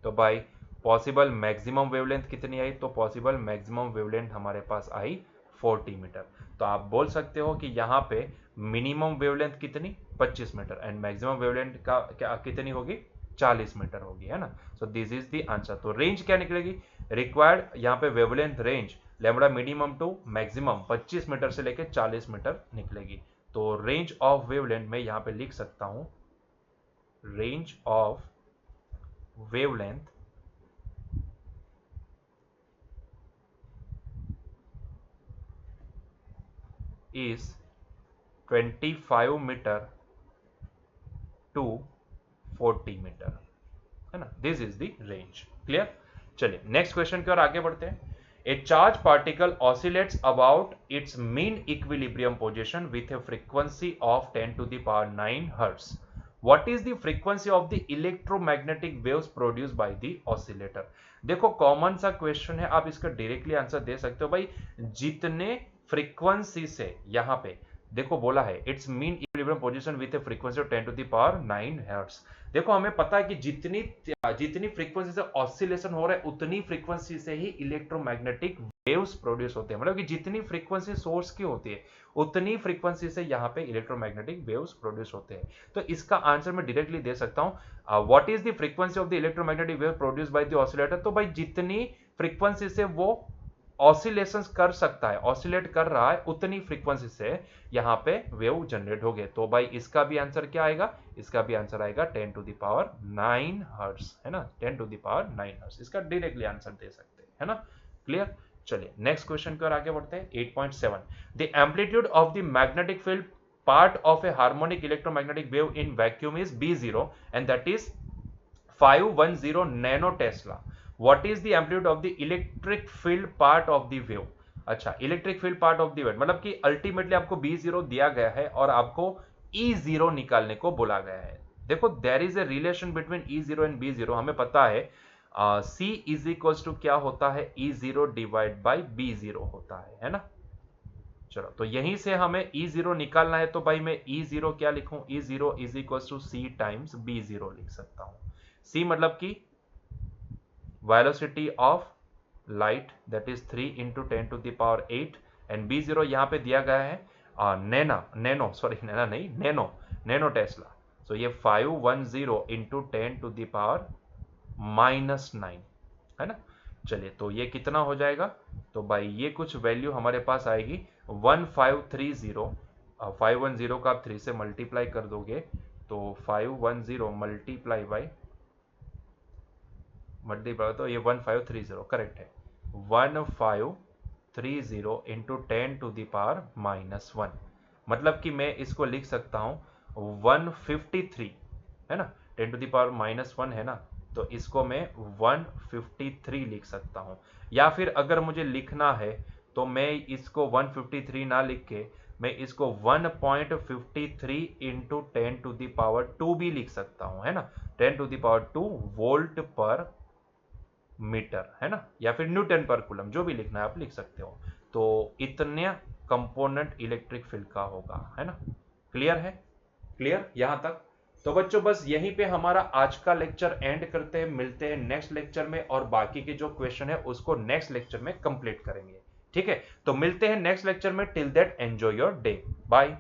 तो भाई पॉसिबल मैक्सिमम वेवलेंथ कितनी आई, तो पॉसिबल मैक्सिमम वेवलेंथ हमारे पास आई 40 मीटर। तो आप बोल सकते हो कि यहाँ पे मिनिमम वेवलेंथ कितनी 25 मीटर एंड मैक्सिमम वेवलेंथ का क्या कितनी होगी 40 मीटर होगी, है ना। So this is the answer. तो रेंज क्या निकलेगी, रिक्वायर्ड यहाँ पे wavelength range lambda minimum to maximum 25 metre से लेकर 40 मीटर निकलेगी। तो रेंज ऑफ वेवलेंथ में यहां पे लिख सकता हूं, range of wavelength is 25 metre to 40 metre, है ना, this is the range. Clear. चलिए नेक्स्ट क्वेश्चन की ओर आगे बढ़ते हैं। A charged particle oscillates about its mean equilibrium position with a frequency of 10 to the power 9 hertz. What is the frequency of the electromagnetic waves produced by the oscillator? देखो common सा question है, आप इसका directly answer दे सकते हो भाई, जितने frequency से यहाँ पे देखो बोला है its mean equilibrium position with a frequency of 10 to the power 9 hertz. देखो हमें पता है कि जितनी जितनी फ्रीक्वेंसी से ऑसिलेशन हो रहा है उतनी फ्रीक्वेंसी से ही इलेक्ट्रोमैग्नेटिक वेव्स प्रोड्यूस होते हैं, मतलब कि जितनी फ्रीक्वेंसी सोर्स की होती है उतनी फ्रीक्वेंसी से यहाँ पे इलेक्ट्रोमैग्नेटिक वेव्स प्रोड्यूस होते हैं। तो इसका आंसर मैं डायरेक्टली दे सकता हूँ, what is the frequency of the electromagnetic wave produce by the oscillator. तो भाई जितनी फ्रीक्वेंसी से वो ऑसिलेशंस कर सकता है, ऑसिलेट कर रहा है, उतनी फ्रीक्वेंसी से यहाँ पे वेव जनरेट हो गए। तो भाई इसका भी आंसर क्या आएगा, इसका भी आंसर आएगा 10 टू द पावर 9 हर्ट्ज, है ना, 10 टू द पावर 9 हर्ट्ज, इसका डायरेक्टली आंसर दे सकते हैं, है ना। क्लियर। चलिए नेक्स्ट क्वेश्चन की ओर आगे बढ़ते हैं। 8.7 the amplitude of the magnetic field part of a harmonic electromagnetic wave in vacuum is B0 and that is 510 nanotesla. What is the amplitude of the electric field part of the wave? अच्छा electric field part of the wave, मतलब कि ultimately आपको B0 दिया गया है और आपको E0 निकालने को बोला गया है। देखो there is a relation between E0 and B0, हमें पता है C इज इक्वल टू क्या होता है, E0 डिवाइड बाई B0 होता है ना। चलो तो यहीं से हमें E0 निकालना है, तो भाई मैं E0 क्या लिखूं, E0 is equal to C times B0 लिख सकता हूं। C मतलब कि velocity of light that is 3 into 10 to the power 8 and B0 यहाँ पे दिया गया है नैनो टेस्ला। सो ये 510 इंटू 10⁻⁻⁹ है ना। चलिए, तो ये कितना हो जाएगा, तो भाई ये कुछ वैल्यू हमारे पास आएगी 1530। 510 का आप 3 से मल्टीप्लाई कर दोगे तो 510 मल्टीप्लाई तो ये 1530 करेक्ट है। 1530 इंटू 10⁻⁻1, मतलब कि मैं इसको लिख सकता हूं 153, है ना। 10⁻⁻1 है ना, तो इसको मैं 153 लिख सकता हूं। या फिर अगर मुझे लिखना है तो मैं इसको 153 ना लिख के मैं इसको 1.53 इंटू 10⁻² भी लिख सकता हूं, है ना। 10⁻² वोल्ट पर मीटर, है ना, या फिर न्यूटन पर कूलम, जो भी लिखना है आप लिख सकते हो। तो इतने कंपोनेंट इलेक्ट्रिक फील्ड का होगा, है ना। क्लियर है, क्लियर यहां तक। तो बच्चों बस यहीं पे हमारा आज का लेक्चर एंड करते हैं, मिलते हैं नेक्स्ट लेक्चर में और बाकी के जो क्वेश्चन है उसको नेक्स्ट लेक्चर में कंप्लीट करेंगे। ठीक है, तो मिलते हैं नेक्स्ट लेक्चर में। Till that enjoy your day, bye.